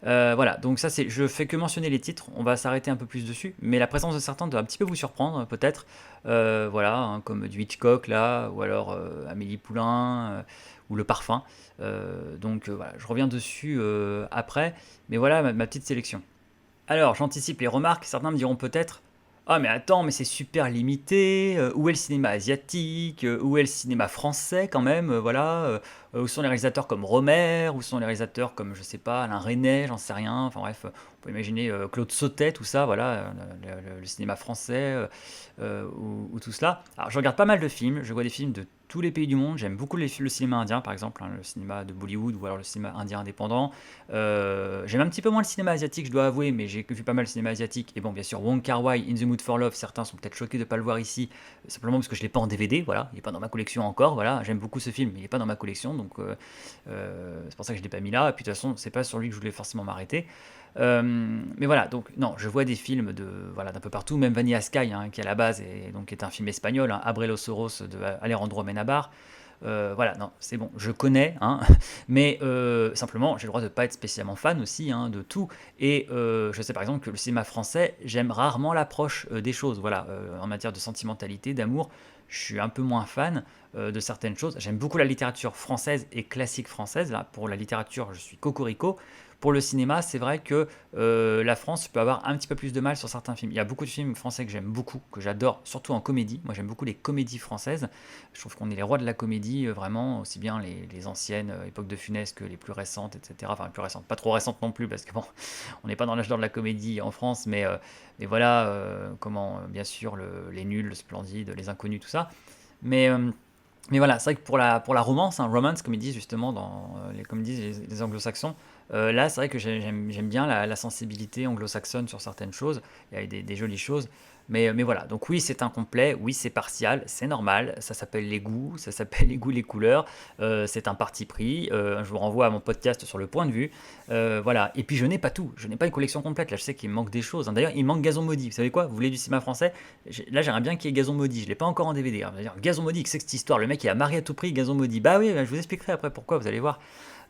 Voilà, donc ça je fais que mentionner les titres, on va s'arrêter un peu plus dessus, mais la présence de certains doit un petit peu vous surprendre peut-être, voilà, comme du Hitchcock là, ou alors Amélie Poulain, ou Le Parfum, donc voilà, je reviens dessus après, mais voilà ma petite sélection. Alors, j'anticipe les remarques. Certains me diront peut-être: ah, mais attends, mais c'est super limité. Où est le cinéma asiatique? Où est le cinéma français, quand même? Voilà. Où sont les réalisateurs comme Romer? Où sont les réalisateurs comme, je sais pas, Alain Resnais? J'en sais rien. Enfin bref, on peut imaginer Claude Sautet, tout ça, voilà, le cinéma français, ou tout cela. Alors, je regarde pas mal de films. Je vois des films de tous les pays du monde. J'aime beaucoup le cinéma indien, par exemple, le cinéma de Bollywood ou alors le cinéma indien indépendant. J'aime un petit peu moins le cinéma asiatique, je dois avouer, mais j'ai vu pas mal de cinéma asiatique. Et bon, bien sûr, Wong Kar-wai, In the Mood for Love, certains sont peut-être choqués de ne pas le voir ici, simplement parce que je l'ai pas en DVD, voilà, il n'est pas dans ma collection encore, voilà, j'aime beaucoup ce film, mais il n'est pas dans ma collection, donc c'est pour ça que je l'ai pas mis là. Et puis de toute façon, c'est pas sur lui que je voulais forcément m'arrêter. Mais voilà, donc non, je vois des films d'un peu partout, même Vanilla Sky, qui à la base est un film espagnol, Abre los ojos de Alejandro Amenábar. Voilà, non, c'est bon, je connais, mais simplement, j'ai le droit de ne pas être spécialement fan aussi de tout. Et je sais par exemple que le cinéma français, j'aime rarement l'approche des choses. Voilà, en matière de sentimentalité, d'amour, je suis un peu moins fan de certaines choses. J'aime beaucoup la littérature française et classique française. Là, pour la littérature, je suis cocorico. Pour le cinéma, c'est vrai que la France peut avoir un petit peu plus de mal sur certains films. Il y a beaucoup de films français que j'aime beaucoup, que j'adore, surtout en comédie. Moi, j'aime beaucoup les comédies françaises. Je trouve qu'on est les rois de la comédie, vraiment, aussi bien les anciennes époques de Funès que les plus récentes, etc. Enfin, les plus récentes, pas trop récentes non plus, parce que bon, on n'est pas dans l'âge d'or de la comédie en France, mais voilà, bien sûr, les nuls, le splendide, les inconnus, tout ça. Mais, euh, mais voilà, c'est vrai que pour la romance, romance, comme ils disent justement comme ils disent les anglo-saxons, là, c'est vrai que j'aime bien la sensibilité anglo-saxonne sur certaines choses. Il y a des jolies choses. Mais voilà, donc oui, c'est incomplet, oui, c'est partial, c'est normal. Ça s'appelle les goûts, ça s'appelle les goûts, les couleurs. C'est un parti pris. Je vous renvoie à mon podcast sur le point de vue. Voilà. Et puis, je n'ai pas tout. Je n'ai pas une collection complète. Là, je sais qu'il me manque des choses. D'ailleurs, il manque Gazon Maudit. Vous savez quoi? Vous voulez du cinéma français? Là, j'aimerais bien qu'il y ait Gazon Maudit. Je ne l'ai pas encore en DVD. D'ailleurs, Gazon Maudit, c'est que cette histoire? Le mec, il a marié à tout prix Gazon Maudit. Bah oui, je vous expliquerai après pourquoi, vous allez voir.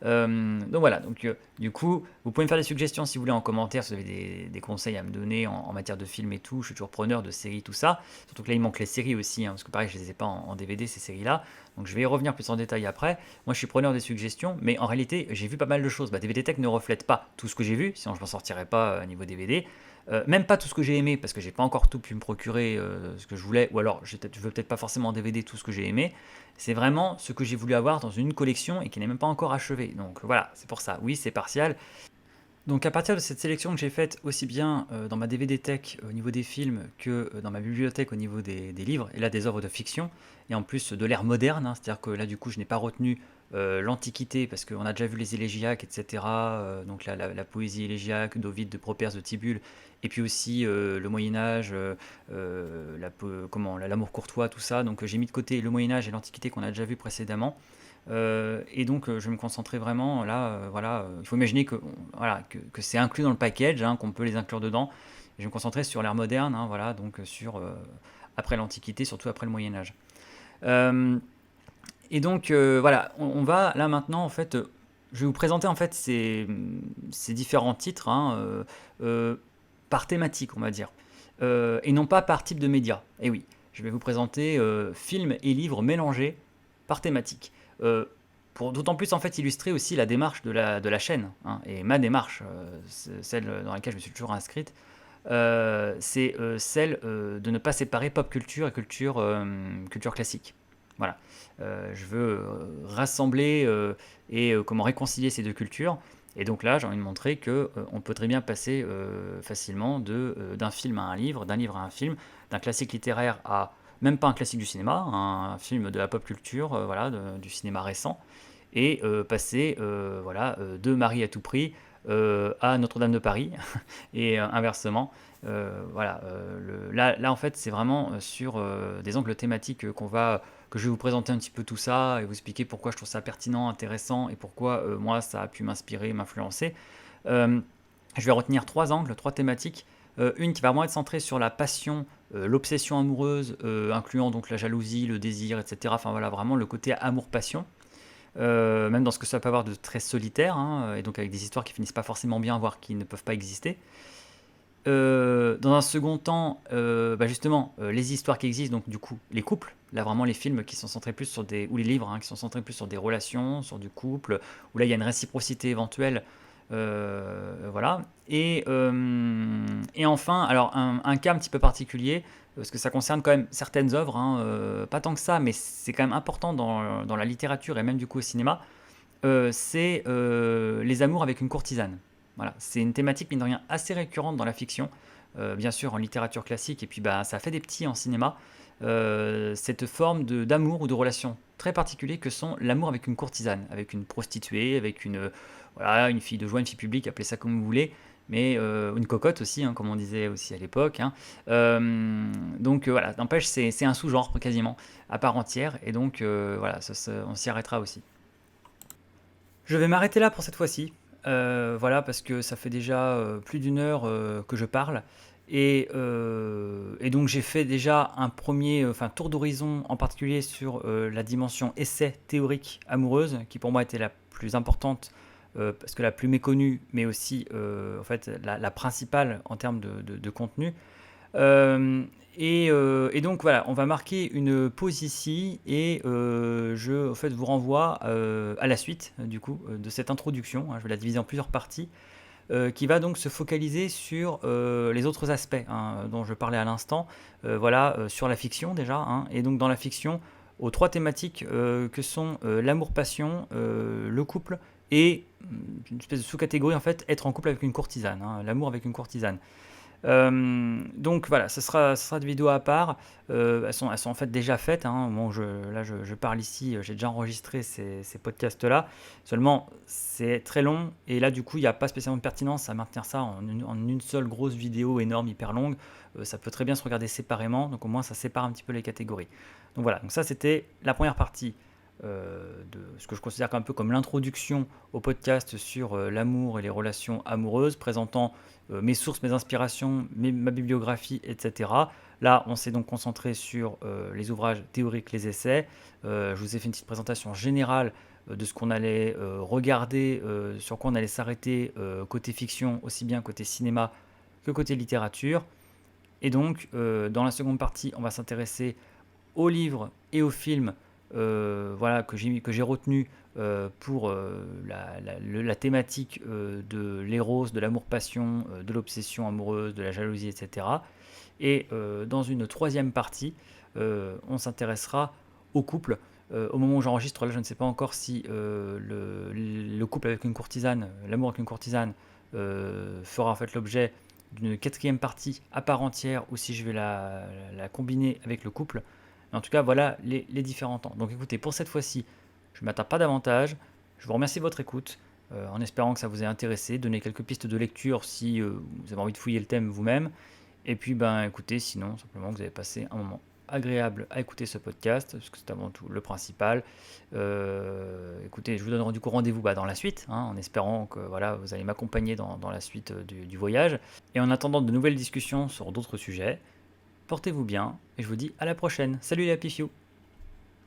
Donc voilà, du coup, vous pouvez me faire des suggestions si vous voulez en commentaire, si vous avez des conseils à me donner en matière de films et tout. Je suis toujours preneur de séries, tout ça. Surtout que là, il manque les séries aussi, hein, parce que pareil, je les ai pas en DVD, ces séries-là. Donc je vais y revenir plus en détail après. Moi, je suis preneur des suggestions, mais en réalité, j'ai vu pas mal de choses. DVD Tech ne reflète pas tout ce que j'ai vu, sinon je m'en sortirais pas niveau DVD. Même pas tout ce que j'ai aimé, parce que j'ai pas encore tout pu me procurer ce que je voulais, ou alors je veux peut-être pas forcément en DVD tout ce que j'ai aimé. C'est vraiment ce que j'ai voulu avoir dans une collection et qui n'est même pas encore achevé. Donc voilà, c'est pour ça. Oui, c'est partial. Donc à partir de cette sélection que j'ai faite aussi bien dans ma DVD Tech au niveau des films que dans ma bibliothèque au niveau des livres, et là des œuvres de fiction, et en plus de l'ère moderne, hein, c'est-à-dire que là du coup je n'ai pas retenu l'Antiquité parce qu'on a déjà vu les élégiaques, etc. Donc la poésie élégiaque d'Ovide, de Propers, de Tibulle, et puis aussi le Moyen-Âge, l'amour courtois, tout ça. Donc j'ai mis de côté le Moyen-Âge et l'Antiquité qu'on a déjà vu précédemment. Et donc, je vais me concentrer vraiment là, voilà, il faut imaginer voilà, que c'est inclus dans le package, hein, qu'on peut les inclure dedans. Je vais me concentrer sur l'ère moderne, hein, voilà, donc sur après l'Antiquité, surtout après le Moyen Âge. Euh, et donc, voilà, on va là maintenant, en fait, je vais vous présenter en fait ces différents titres, hein, par thématique, on va dire. Et non pas par type de média. Et oui, je vais vous présenter films et livres mélangés par thématique. Euh, pour d'autant plus en fait illustrer aussi la démarche de la chaîne, hein, et ma démarche, celle dans laquelle je me suis toujours inscrite, c'est celle de ne pas séparer pop culture et culture classique. Voilà. Je veux rassembler et comment réconcilier ces deux cultures. Et donc là, j'ai envie de montrer que on peut très bien passer facilement d'un film à un livre, d'un livre à un film, d'un classique littéraire à même pas un classique du cinéma, un film de la pop culture, voilà, du cinéma récent, et passer voilà, de Marie à tout prix à Notre-Dame de Paris, et inversement. Voilà, là, en fait, c'est vraiment sur des angles thématiques que je vais vous présenter un petit peu tout ça et vous expliquer pourquoi je trouve ça pertinent, intéressant et pourquoi moi ça a pu m'inspirer, m'influencer. Euh, je vais retenir trois angles, trois thématiques. Une qui va vraiment être centrée sur la passion, l'obsession amoureuse, incluant donc la jalousie, le désir, etc. Enfin voilà, vraiment le côté amour-passion. Même dans ce que ça peut avoir de très solitaire, hein, et donc avec des histoires qui finissent pas forcément bien, voire qui ne peuvent pas exister. Dans un second temps, justement, les histoires qui existent, donc du coup, les couples, là vraiment les films qui sont centrés plus sur ou les livres, hein, qui sont centrés plus sur des relations, sur du couple, où là il y a une réciprocité éventuelle, voilà. Et enfin, alors un cas un petit peu particulier, parce que ça concerne quand même certaines œuvres, hein, pas tant que ça, mais c'est quand même important dans la littérature et même du coup au cinéma, c'est les amours avec une courtisane. Voilà, c'est une thématique, mine de rien, assez récurrente dans la fiction, bien sûr en littérature classique, et puis bah, ça fait des petits en cinéma, cette forme d'amour ou de relation très particulier que sont l'amour avec une courtisane, avec une prostituée, avec voilà, une fille de joie, une fille publique, appelez ça comme vous voulez, mais une cocotte aussi, hein, comme on disait aussi à l'époque, hein. Donc voilà, n'empêche, c'est un sous-genre quasiment à part entière, et donc voilà, on s'y arrêtera aussi. Je vais m'arrêter là pour cette fois-ci. Voilà, parce que ça fait déjà plus d'une heure que je parle. Et donc j'ai fait déjà un premier tour d'horizon, en particulier sur la dimension essai théorique amoureuse, qui pour moi était la plus importante, parce que la plus méconnue, mais aussi en fait, la principale en termes de contenu. Euh, et donc voilà, on va marquer une pause ici et je en fait, vous renvoie à la suite du coup de cette introduction, hein. Je vais la diviser en plusieurs parties qui va donc se focaliser sur les autres aspects, hein, dont je parlais à l'instant, voilà, sur la fiction déjà, hein. Et donc dans la fiction, aux trois thématiques que sont l'amour-passion, le couple et une espèce de sous-catégorie en fait, être en couple avec une courtisane, hein, l'amour avec une courtisane. Donc voilà, ce sera des vidéos à part. Elles sont en fait déjà faites, hein. Bon, là, je parle ici, j'ai déjà enregistré ces podcasts-là. Seulement, c'est très long et là, du coup, il n'y a pas spécialement de pertinence à maintenir ça en une seule grosse vidéo énorme, hyper longue. Ça peut très bien se regarder séparément, donc au moins ça sépare un petit peu les catégories. Donc voilà, donc ça c'était la première partie de ce que je considère un peu comme l'introduction au podcast sur l'amour et les relations amoureuses, présentant mes sources, mes inspirations, ma bibliographie, etc. Là, on s'est donc concentré sur les ouvrages théoriques, les essais. Je vous ai fait une petite présentation générale de ce qu'on allait regarder, sur quoi on allait s'arrêter côté fiction, aussi bien côté cinéma que côté littérature. Et donc, dans la seconde partie, on va s'intéresser aux livres et aux films voilà, que j'ai retenu pour la thématique de l'éros, de l'amour-passion, de l'obsession amoureuse, de la jalousie, etc. Et dans une troisième partie, on s'intéressera au couple. Au moment où j'enregistre, là, je ne sais pas encore si le couple avec une courtisane, l'amour avec une courtisane, fera en fait l'objet d'une quatrième partie à part entière ou si je vais la combiner avec le couple. Mais en tout cas, voilà les différents temps. Donc écoutez, pour cette fois-ci, je ne m'attarde pas davantage. Je vous remercie de votre écoute, en espérant que ça vous ait intéressé. Donnez quelques pistes de lecture si vous avez envie de fouiller le thème vous-même. Et puis, ben, écoutez, sinon, simplement, vous avez passé un moment agréable à écouter ce podcast, parce que c'est avant tout le principal. Écoutez, je vous donne du coup rendez-vous dans la suite, en espérant que voilà, vous allez m'accompagner dans la suite du voyage. Et en attendant de nouvelles discussions sur d'autres sujets, portez-vous bien, et je vous dis à la prochaine. Salut les Happy Few!